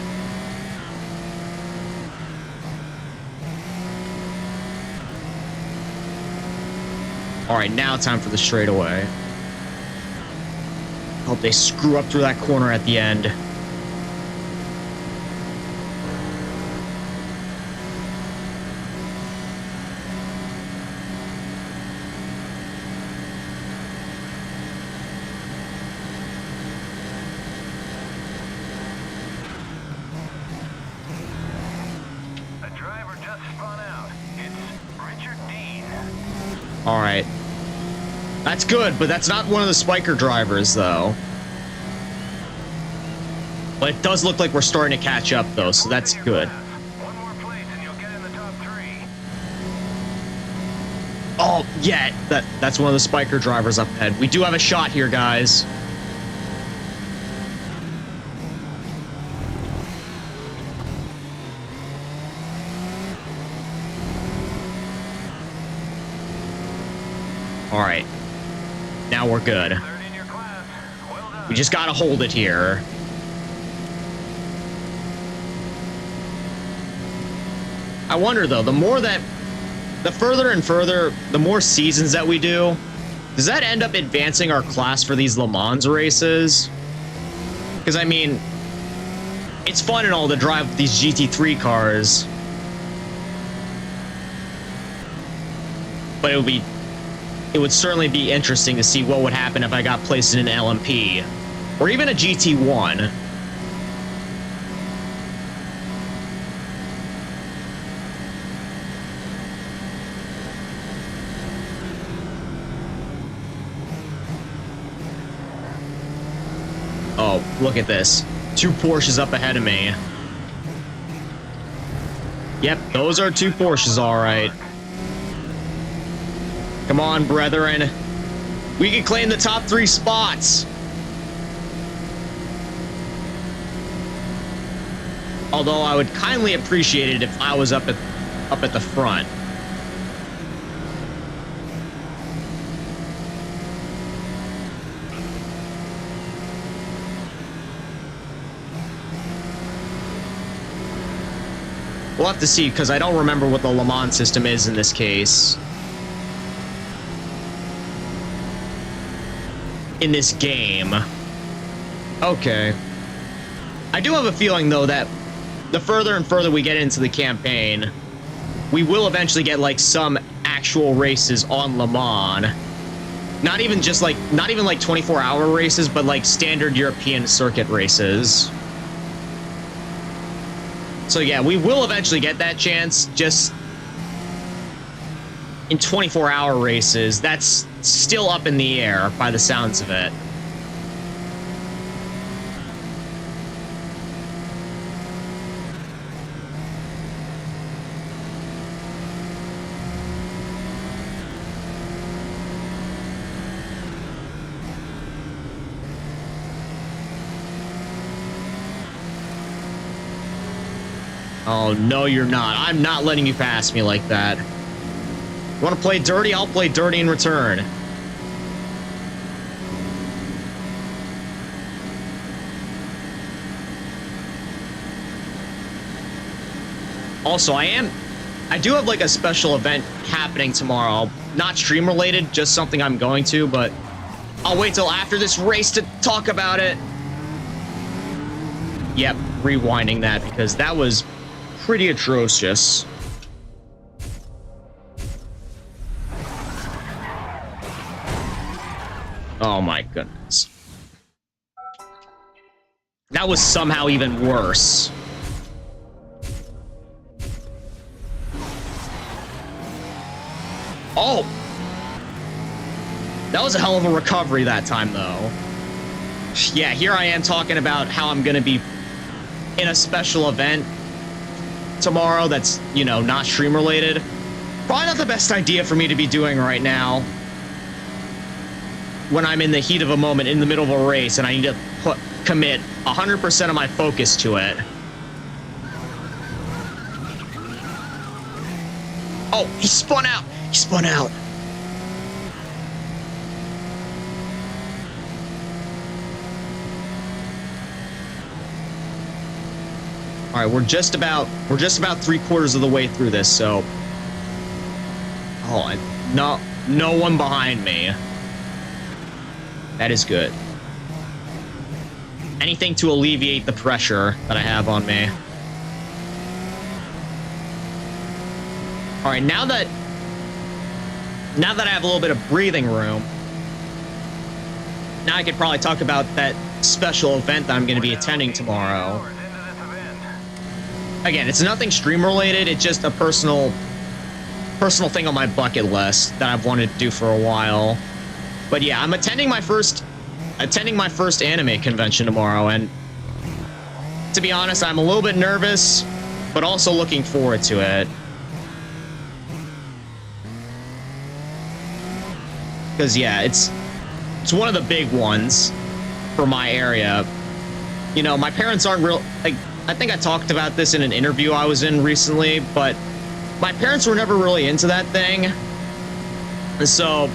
Alright, now time for the straightaway. Hope they screw up through that corner at the end. A driver just spun out. It's Richard Dean. All right. That's good, but that's not one of the spiker drivers, though. But it does look like we're starting to catch up, though, so that's good. One more place and you'll get in the top 3. Oh, yeah, that's one of the spiker drivers up ahead. We do have a shot here, guys. good. Third in your class. Well done. We just gotta hold it here. I wonder though, the further and further, the more seasons that we do, does that end up advancing our class for these Le Mans races? Because I mean, it's fun and all to drive these GT3 cars, but it would certainly be interesting to see what would happen if I got placed in an LMP or even a GT1. Oh, look at this. 2 Porsches up ahead of me. Yep, those are 2 Porsches, all right. Come on, brethren. We can claim the top 3 spots. Although I would kindly appreciate it if I was up at the front. We'll have to see, because I don't remember what the Le Mans system is in this case. In this game. Okay. I do have a feeling, though, that the further and further we get into the campaign, we will eventually get, like, some actual races on Le Mans. Not even like 24-hour races, but, like, standard European circuit races. So yeah, we will eventually get that chance, just in 24-hour races. That's still up in the air by the sounds of it. Oh, no, you're not. I'm not letting you pass me like that. You want to play dirty? I'll play dirty in return. Also, I do have like a special event happening tomorrow. Not stream related, just something I'm going to, but I'll wait till after this race to talk about it. Yep, rewinding that because that was pretty atrocious. Oh my goodness. That was somehow even worse. Oh! That was a hell of a recovery that time, though. Yeah, here I am talking about how I'm gonna be in a special event tomorrow that's, you know, not stream related. Probably not the best idea for me to be doing right now when I'm in the heat of a moment in the middle of a race and I need to commit 100% of my focus to it. Oh, he spun out. He spun out. All right, we're just about 3/4 of the way through this, so no one behind me. That is good. Anything to alleviate the pressure that I have on me. All right, now that I have a little bit of breathing room, now I could probably talk about that special event that I'm going to be attending tomorrow. Again, it's nothing stream related. It's just a personal thing on my bucket list that I've wanted to do for a while. But yeah, I'm attending my first anime convention tomorrow, and to be honest, I'm a little bit nervous, but also looking forward to it. Because yeah, it's one of the big ones for my area. You know, my parents aren't real, like, I think I talked about this in an interview I was in recently, but my parents were never really into that thing. And so,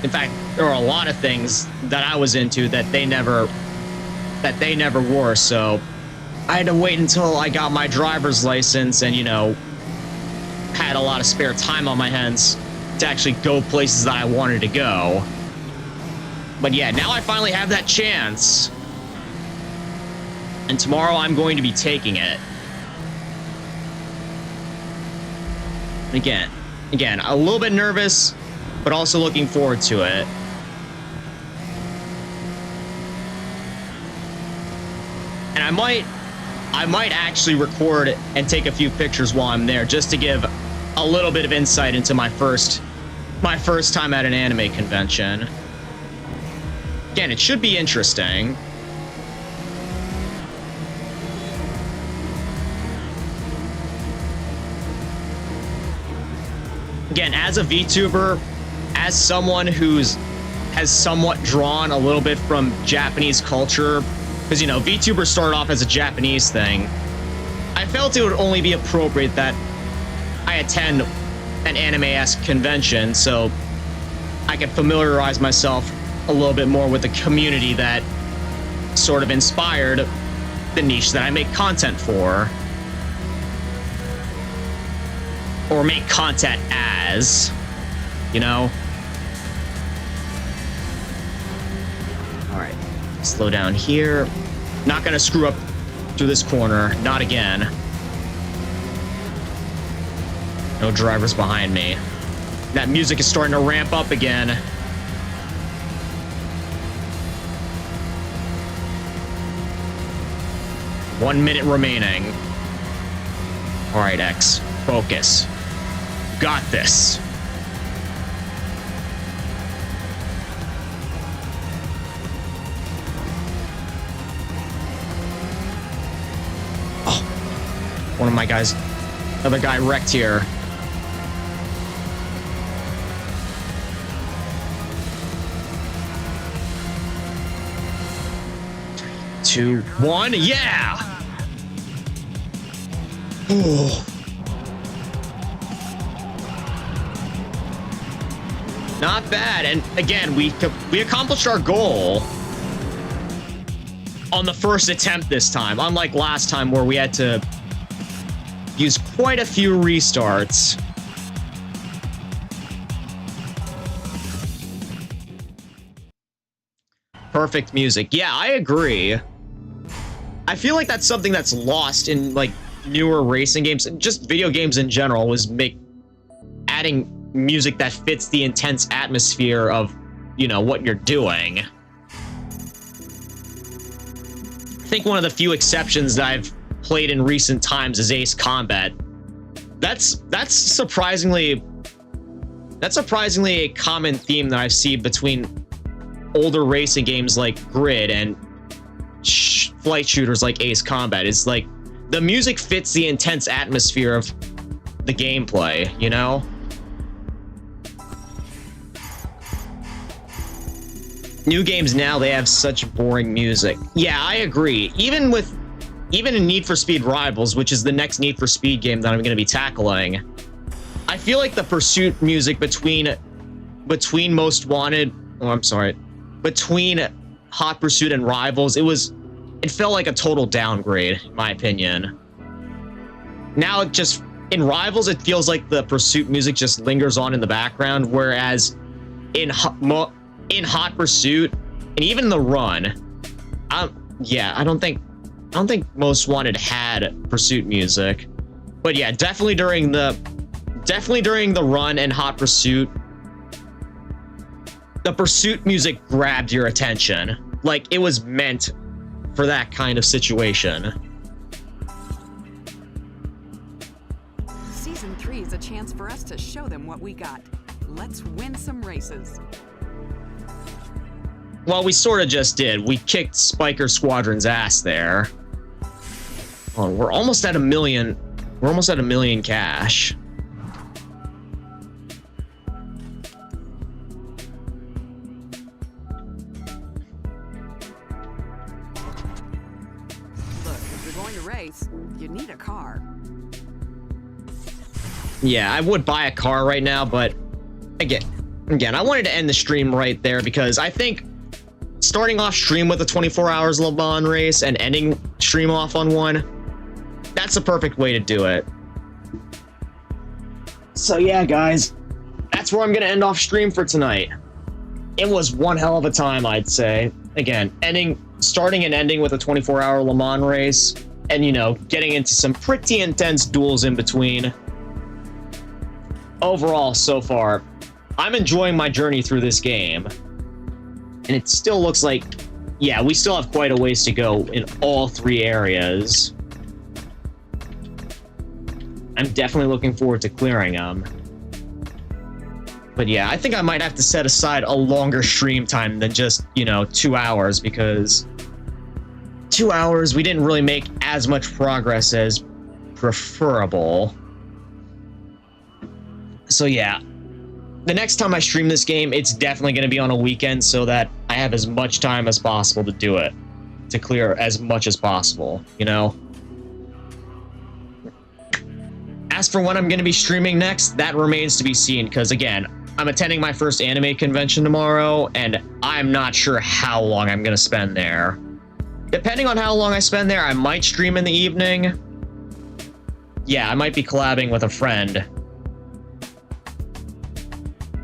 in fact, there were a lot of things that I was into that they never were. So I had to wait until I got my driver's license and, you know, had a lot of spare time on my hands to actually go places that I wanted to go. But yeah, now I finally have that chance. And tomorrow I'm going to be taking it. Again, a little bit nervous, but also looking forward to it. And I might actually record and take a few pictures while I'm there, just to give a little bit of insight into my first time at an anime convention. Again, it should be interesting. Again, as a VTuber, as someone has somewhat drawn a little bit from Japanese culture, because, you know, VTubers started off as a Japanese thing, I felt it would only be appropriate that I attend an anime-esque convention so I could familiarize myself a little bit more with the community that sort of inspired the niche that I make content for. Or make content as, you know? Alright, slow down here. Not gonna screw up through this corner, not again. No drivers behind me. That music is starting to ramp up again. One minute remaining. Alright, X, focus. Got this. Oh, one of my guys, another guy wrecked here. Two, one, yeah! Ooh. Not bad, and again, we accomplished our goal on the first attempt this time, unlike last time where we had to use quite a few restarts. Perfect music. Yeah, I agree. I feel like that's something that's lost in, like, newer racing games, just video games in general, was adding music that fits the intense atmosphere of, you know, what you're doing. I think one of the few exceptions that I've played in recent times is Ace Combat. That's surprisingly a common theme that I've seen between older racing games like Grid and flight shooters like Ace Combat. It's like the music fits the intense atmosphere of the gameplay, you know? New games now, they have such boring music. Yeah, I agree. Even in Need for Speed Rivals, which is the next Need for Speed game that I'm going to be tackling, I feel like the pursuit music between Most Wanted, between Hot Pursuit and Rivals, it felt like a total downgrade, in my opinion. Now in Rivals, it feels like the pursuit music just lingers on in the background, whereas in Hot Pursuit and even the Run, I don't think Most Wanted had pursuit music, but yeah, definitely during the Run and Hot Pursuit, the pursuit music grabbed your attention, like it was meant for that kind of situation. Season 3 is a chance for us to show them what we got. Let's win some races. Well, we sort of just did. We kicked Spiker Squadron's ass there. Oh, we're almost at 1 million. We're almost at 1 million cash. Look, if you're going to race, you need a car. Yeah, I would buy a car right now, but again, again, I wanted to end the stream right there because I think starting off stream with a 24 hours Le Mans race and ending stream off on one, that's the perfect way to do it. So yeah, guys, that's where I'm going to end off stream for tonight. It was one hell of a time, I'd say. Again, starting and ending with a 24-hour Le Mans race, and, you know, getting into some pretty intense duels in between. Overall, so far, I'm enjoying my journey through this game. And it still looks like, yeah, we still have quite a ways to go in all three areas. I'm definitely looking forward to clearing them. But yeah, I think I might have to set aside a longer stream time than just, you know, 2 hours, because 2 hours, we didn't really make as much progress as preferable. So yeah, the next time I stream this game, it's definitely going to be on a weekend so that I have as much time as possible to do it, to clear as much as possible, you know? As for when I'm going to be streaming next, that remains to be seen, because again, I'm attending my first anime convention tomorrow, and I'm not sure how long I'm going to spend there. Depending on how long I spend there, I might stream in the evening. Yeah, I might be collabing with a friend.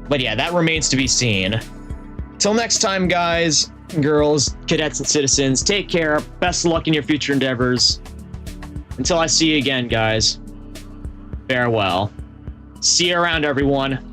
But yeah, that remains to be seen. Till next time, guys, girls, cadets, and citizens, take care. Best of luck in your future endeavors. Until I see you again, guys. Farewell. See you around, everyone.